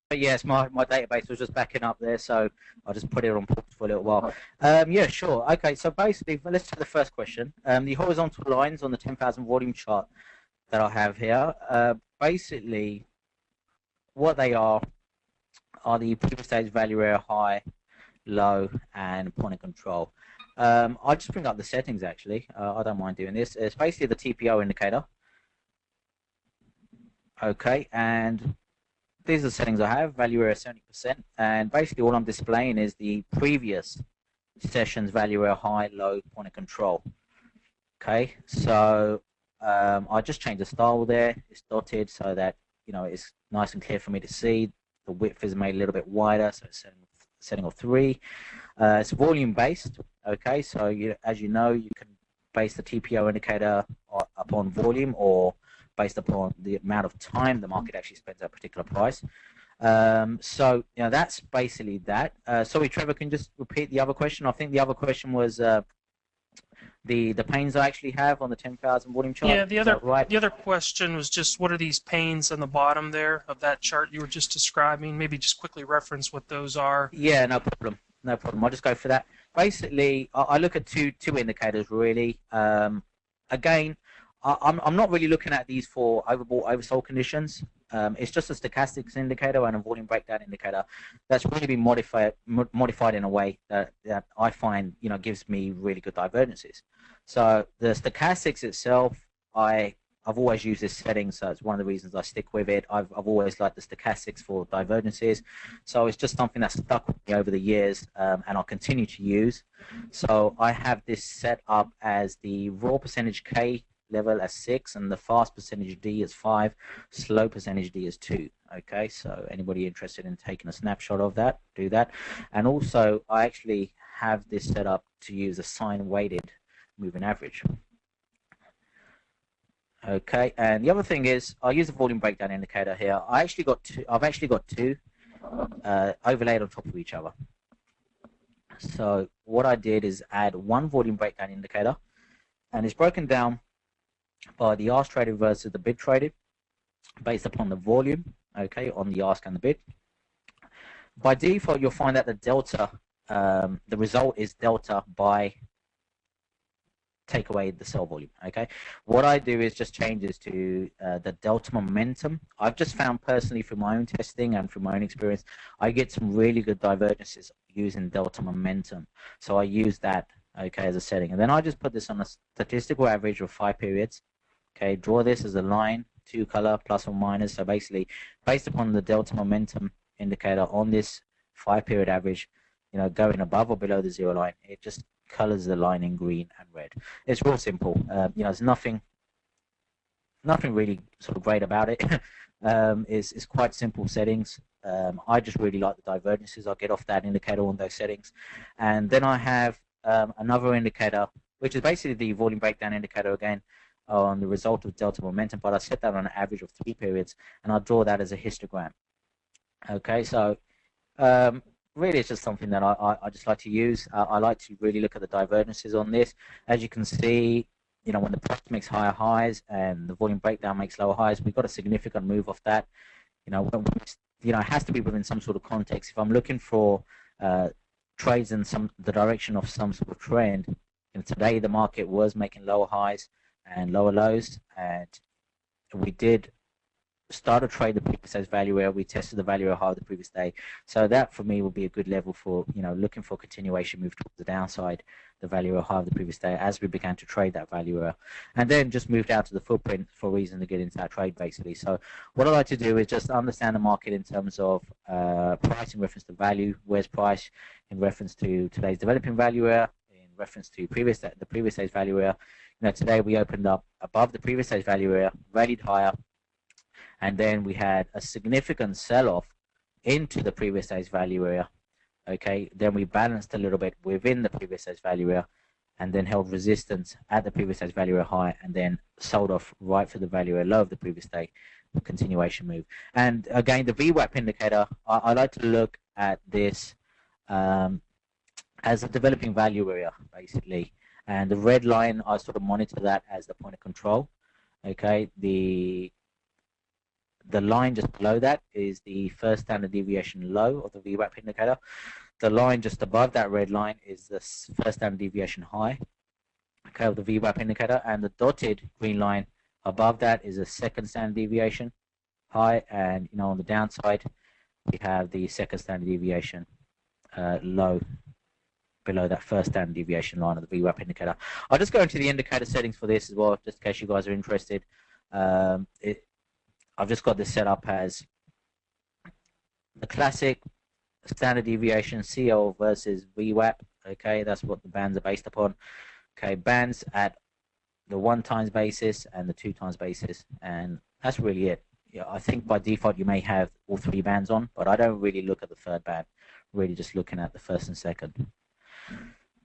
Speaker 2: But yes, my database was just backing up there, so I'll just put it on pause for a little while. Yeah, sure. Okay, so basically, let's take the first question. The horizontal lines on the 10,000 volume chart that I have here, basically, what they are the previous stage value area high, low, and point of control. I'll just bring up the settings actually. I don't mind doing this. It's basically the TPO indicator. Okay, and these are the settings I have. Value area 70%, and basically all I'm displaying is the previous session's value area high, low, point of control. Okay, so I just changed the style there. It's dotted so that it's nice and clear for me to see. The width is made a little bit wider, so it's setting of 3. It's volume based. Okay, so as you know, you can base the TPO indicator upon volume or based upon the amount of time the market actually spends at a particular price. So that's basically that. Sorry, Trevor, can you just repeat the other question? I think the other question was the panes I actually have on the 10,000 volume chart.
Speaker 1: Yeah,
Speaker 2: Is that right?
Speaker 1: the other question was just what are these panes on the bottom there of that chart you were just describing? Maybe just quickly reference what those are.
Speaker 2: Yeah, no problem. No problem. I'll just go for that. Basically, I look at two indicators really. Again, I'm not really looking at these for overbought, oversold conditions. It's just a stochastics indicator and a volume breakdown indicator that's really been modified in a way that I find gives me really good divergences. So the stochastics itself, I've always used this setting, so it's one of the reasons I stick with it. I've always liked the stochastics for divergences, so it's just something that's stuck with me over the years, and I'll continue to use. So I have this set up as the raw percentage K level as 6 and the fast percentage D is 5, slow percentage D is 2. Okay, so anybody interested in taking a snapshot of that, do that. And also I actually have this set up to use a sine weighted moving average. Okay, and the other thing is I use the volume breakdown indicator here. I've actually got two overlaid on top of each other. So what I did is add one volume breakdown indicator, and it's broken down by the ask traded versus the bid traded based upon the volume, okay, on the ask and the bid. By default, you'll find that the delta, the result is delta by take away the sell volume. Okay, what I do is just change this to the delta momentum. I've just found personally through my own testing and through my own experience, I get some really good divergences using delta momentum. So I use that, okay, as a setting, and then I just put this on a statistical average of 5 periods. Okay, draw this as a line, 2 color, plus or minus. So basically, based upon the delta momentum indicator on this 5 period average, going above or below the 0 line, it just colors the line in green and red. It's real simple. There's nothing nothing really sort of great about it. It's quite simple settings. I just really like the divergences I get off that indicator on those settings. And then I have another indicator, which is basically the volume breakdown indicator again on the result of delta momentum, but I set that on an average of 3 periods, and I draw that as a histogram. Okay, so really it's just something that I just like to use. I like to really look at the divergences on this. As you can see, you know, when the price makes higher highs and the volume breakdown makes lower highs, we've got a significant move off that. You know, it has to be within some sort of context. If I'm looking for trades in the direction of some sort of trend, and today the market was making lower highs and lower lows, and we did start a trade the previous day's value area. We tested the value area high the previous day, so that for me will be a good level for, you know, looking for continuation move towards the downside, the value area high of the previous day as we began to trade that value area, and then just moved out to the footprint for a reason to get into that trade basically. So what I like to do is just understand the market in terms of price in reference to value. Where's price in reference to today's developing value area, in reference to the previous day's value area. You know, today we opened up above the previous day's value area, rallied higher, and then we had a significant sell-off into the previous day's value area. Okay, then we balanced a little bit within the previous day's value area, and then held resistance at the previous day's value area high, and then sold off right for the value area low of the previous day, continuation move. And again, the VWAP indicator, I like to look at this as a developing value area basically, and the red line, I sort of monitor that as the point of control. Okay, the line just below that is the first standard deviation low of the VWAP indicator. The line just above that red line is the first standard deviation high, okay, of the VWAP indicator, and the dotted green line above that is a second standard deviation high, and you know, on the downside we have the second standard deviation low below that first standard deviation line of the VWAP indicator. I'll just go into the indicator settings for this as well, just in case you guys are interested. I've just got this set up as the classic standard deviation CL versus VWAP. Okay, that's what the bands are based upon. Okay, bands at the 1 times basis and the 2 times basis, and that's really it. Yeah, I think by default you may have all 3 bands on, but I don't really look at the 3rd band. Really just looking at the 1st and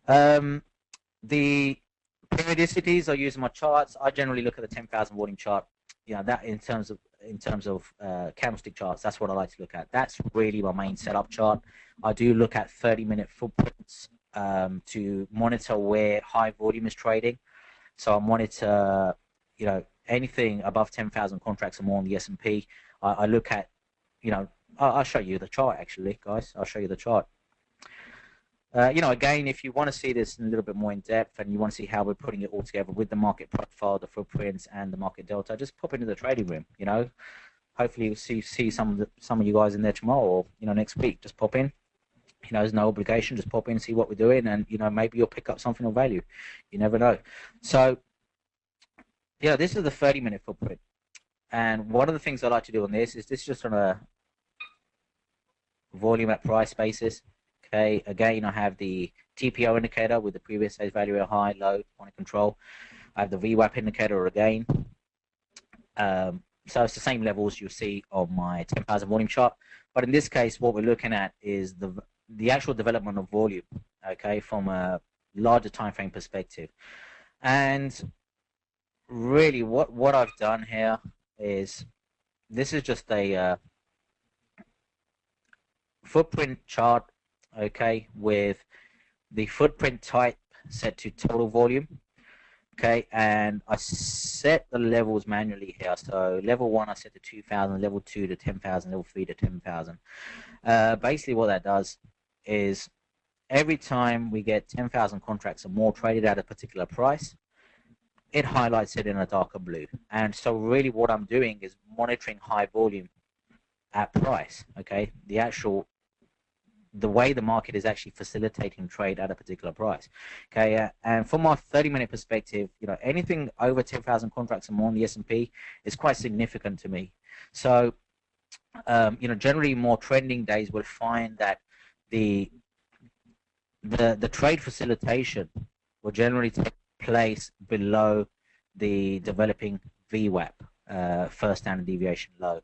Speaker 2: 2nd. The periodicities I use in my charts, I generally look at the 10,000 volume chart. You know, that in terms of candlestick charts, that's what I like to look at. That's really my main setup chart. I do look at 30-minute footprints to monitor where high volume is trading. So I monitor, you know, anything above 10,000 contracts or more on the S&P. I look at, you know, I'll show you the chart actually, guys. I'll show you the chart. You know, again, if you want to see this in a little bit more in depth and you want to see how we're putting it all together with the market profile, the footprints, and the market delta, just pop into the trading room. You know, hopefully you'll see some of you guys in there tomorrow, or you know, next week. Just pop in. You know, there's no obligation. Just pop in, see what we're doing, and you know, maybe you'll pick up something of value. You never know. So, yeah, this is the 30-minute footprint, and one of the things I like to do on this is just on a volume at price basis. Okay, again, I have the TPO indicator with the previous day's value area high, low, point of control. I have the VWAP indicator again. So it's the same levels you'll see on my 10,000 volume chart. But in this case, what we're looking at is the actual development of volume, okay, from a larger time frame perspective. And really what I've done here is, this is just a footprint chart, okay, with the footprint type set to total volume, okay, and I set the levels manually here. So level 1 I set to 2,000, level 2 to 10,000, level 3 to 10,000. Basically what that does is every time we get 10,000 contracts or more traded at a particular price, it highlights it in a darker blue. And so really what I'm doing is monitoring high volume at price, okay, the way the market is actually facilitating trade at a particular price. Okay, and from my 30-minute perspective, you know, anything over 10,000 contracts or more on the S&P is quite significant to me. So, you know, generally more trending days will find that the trade facilitation will generally take place below the developing VWAP, first standard deviation low.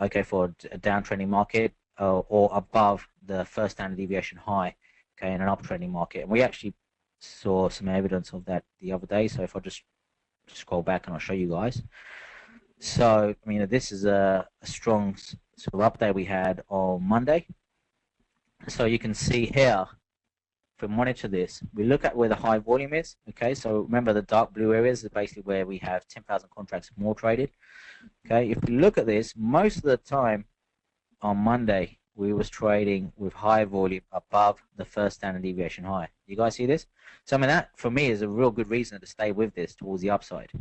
Speaker 2: Okay, for a downtrending market or above the first standard deviation high, okay, in an uptrending market. And we actually saw some evidence of that the other day. So if I just scroll back and I'll show you guys. So, I mean, this is a strong sort of update we had on Monday. So you can see here, if we monitor this, we look at where the high volume is. Okay, so remember the dark blue areas is basically where we have 10,000 contracts more traded. Okay, if we look at this, most of the time on Monday, we was trading with high volume above the first standard deviation high. You guys see this? So I mean, that for me is a real good reason to stay with this towards the upside.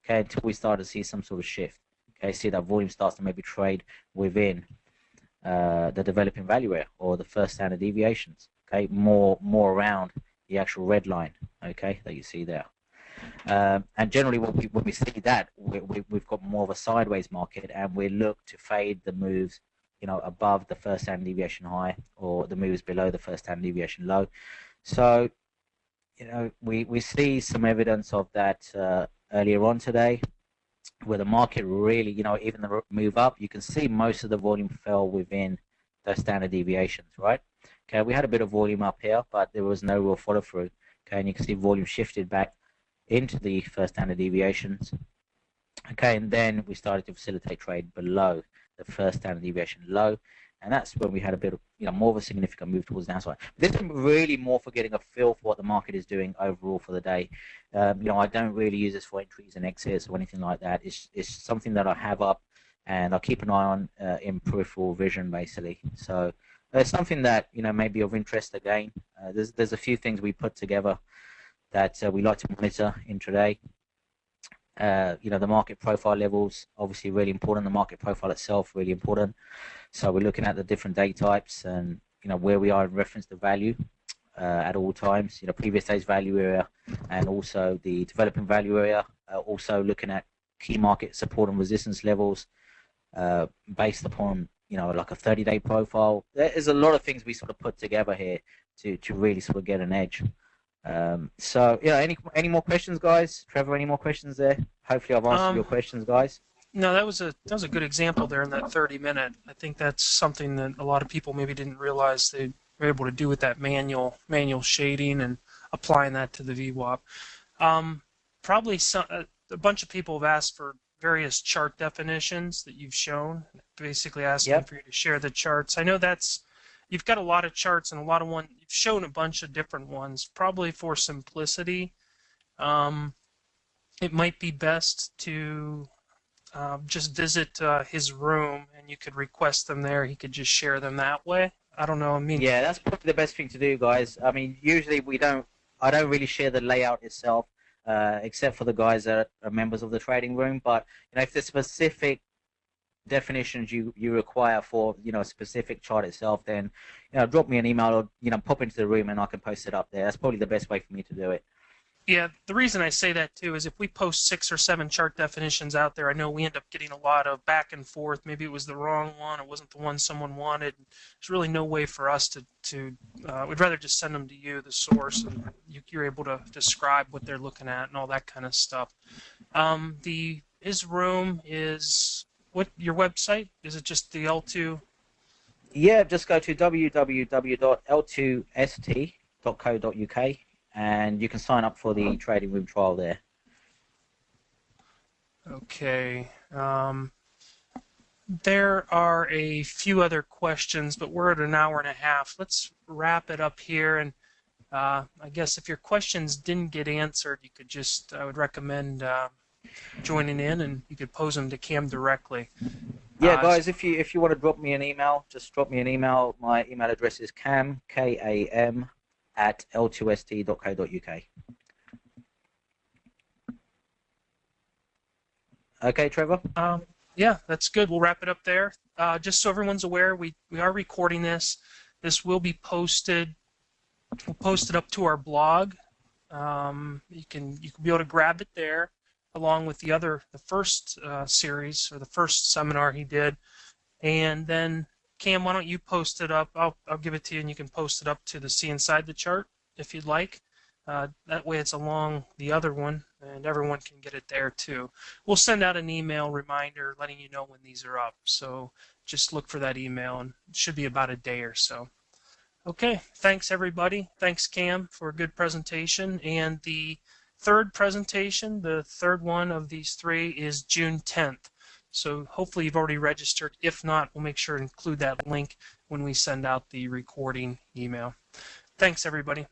Speaker 2: Okay, until we start to see some sort of shift. Okay, see that volume starts to maybe trade within the developing value area or the first standard deviations. Okay, more around the actual red line. Okay, that you see there. And generally, when we see that, we've got more of a sideways market, and we look to fade the moves, you know, above the first standard deviation high or the moves below the first standard deviation low. So, you know, we see some evidence of that earlier on today, where the market really, you know, even the move up, you can see most of the volume fell within those standard deviations, right? Okay, we had a bit of volume up here, but there was no real follow through. Okay, and you can see volume shifted back into the first standard deviations. Okay, and then we started to facilitate trade below the first standard deviation low, and that's when we had a bit of, you know, more of a significant move towards the downside. This is really more for getting a feel for what the market is doing overall for the day. You know, I don't really use this for entries and exits or anything like that. It's something that I have up and I keep an eye on in peripheral vision, basically. So it's something that, you know, may be of interest again. There's a few things we put together that we like to monitor intraday. You know, the market profile levels, obviously really important. The market profile itself, really important. So we're looking at the different day types and, you know, where we are in reference to value at all times, you know, previous day's value area and also the developing value area. Also looking at key market support and resistance levels based upon, you know, like a 30-day profile. There's a lot of things we sort of put together here to really sort of get an edge. So yeah, any more questions, guys? Trevor, any more questions there? Hopefully I've answered your questions, guys.
Speaker 1: No, that was a good example there in that 30-minute. I think that's something that a lot of people maybe didn't realize they were able to do with that manual shading and applying that to the VWAP. Probably a bunch of people have asked for various chart definitions that you've shown, basically asking for you to share the charts. I know you've got a lot of charts and you've shown a bunch of different ones. Probably for simplicity, it might be best to just visit his room and you could request them there. He could just share them that way. I don't know. I mean,
Speaker 2: yeah, that's probably the best thing to do, guys. I mean, usually I don't really share the layout itself, except for the guys that are members of the trading room. But you know, if there's specific definitions you require for, you know, a specific chart itself, then, you know, drop me an email or, you know, pop into the room and I can post it up there. That's probably the best way for me to do it.
Speaker 1: Yeah, the reason I say that too is if we post 6 or 7 chart definitions out there, I know we end up getting a lot of back and forth. Maybe it was the wrong one, it wasn't the one someone wanted. There's really no way for us to we'd rather just send them to you, the source, and you're able to describe what they're looking at and all that kind of stuff. His room is, what, your website? Is it just the L2?
Speaker 2: Yeah, just go to www.l2st.co.uk and you can sign up for the trading room trial there.
Speaker 1: Okay. There are a few other questions, but we're at an hour and a half. Let's wrap it up here. And I guess if your questions didn't get answered, you could just, I would recommend joining in and you could pose them to Cam directly.
Speaker 2: Yeah, guys, if you want to drop me an email, just drop me an email. My email address is cam, K-A-M, @l2st.co.uk. Okay, Trevor?
Speaker 1: Yeah, that's good. We'll wrap it up there. Just so everyone's aware, we are recording this. This will be posted. We'll post it up to our blog. You can be able to grab it there, along with the first series or the first seminar he did, and then Cam, why don't you post it up? I'll give it to you, and you can post it up to the See Inside the Chart if you'd like. That way it's along the other one, and everyone can get it there too. We'll send out an email reminder letting you know when these are up. So just look for that email, and it should be about a day or so. Okay, thanks everybody. Thanks Cam for a good presentation. And the third presentation, the third one of these three, is June 10th. So hopefully you've already registered. If not, we'll make sure to include that link when we send out the recording email. Thanks everybody.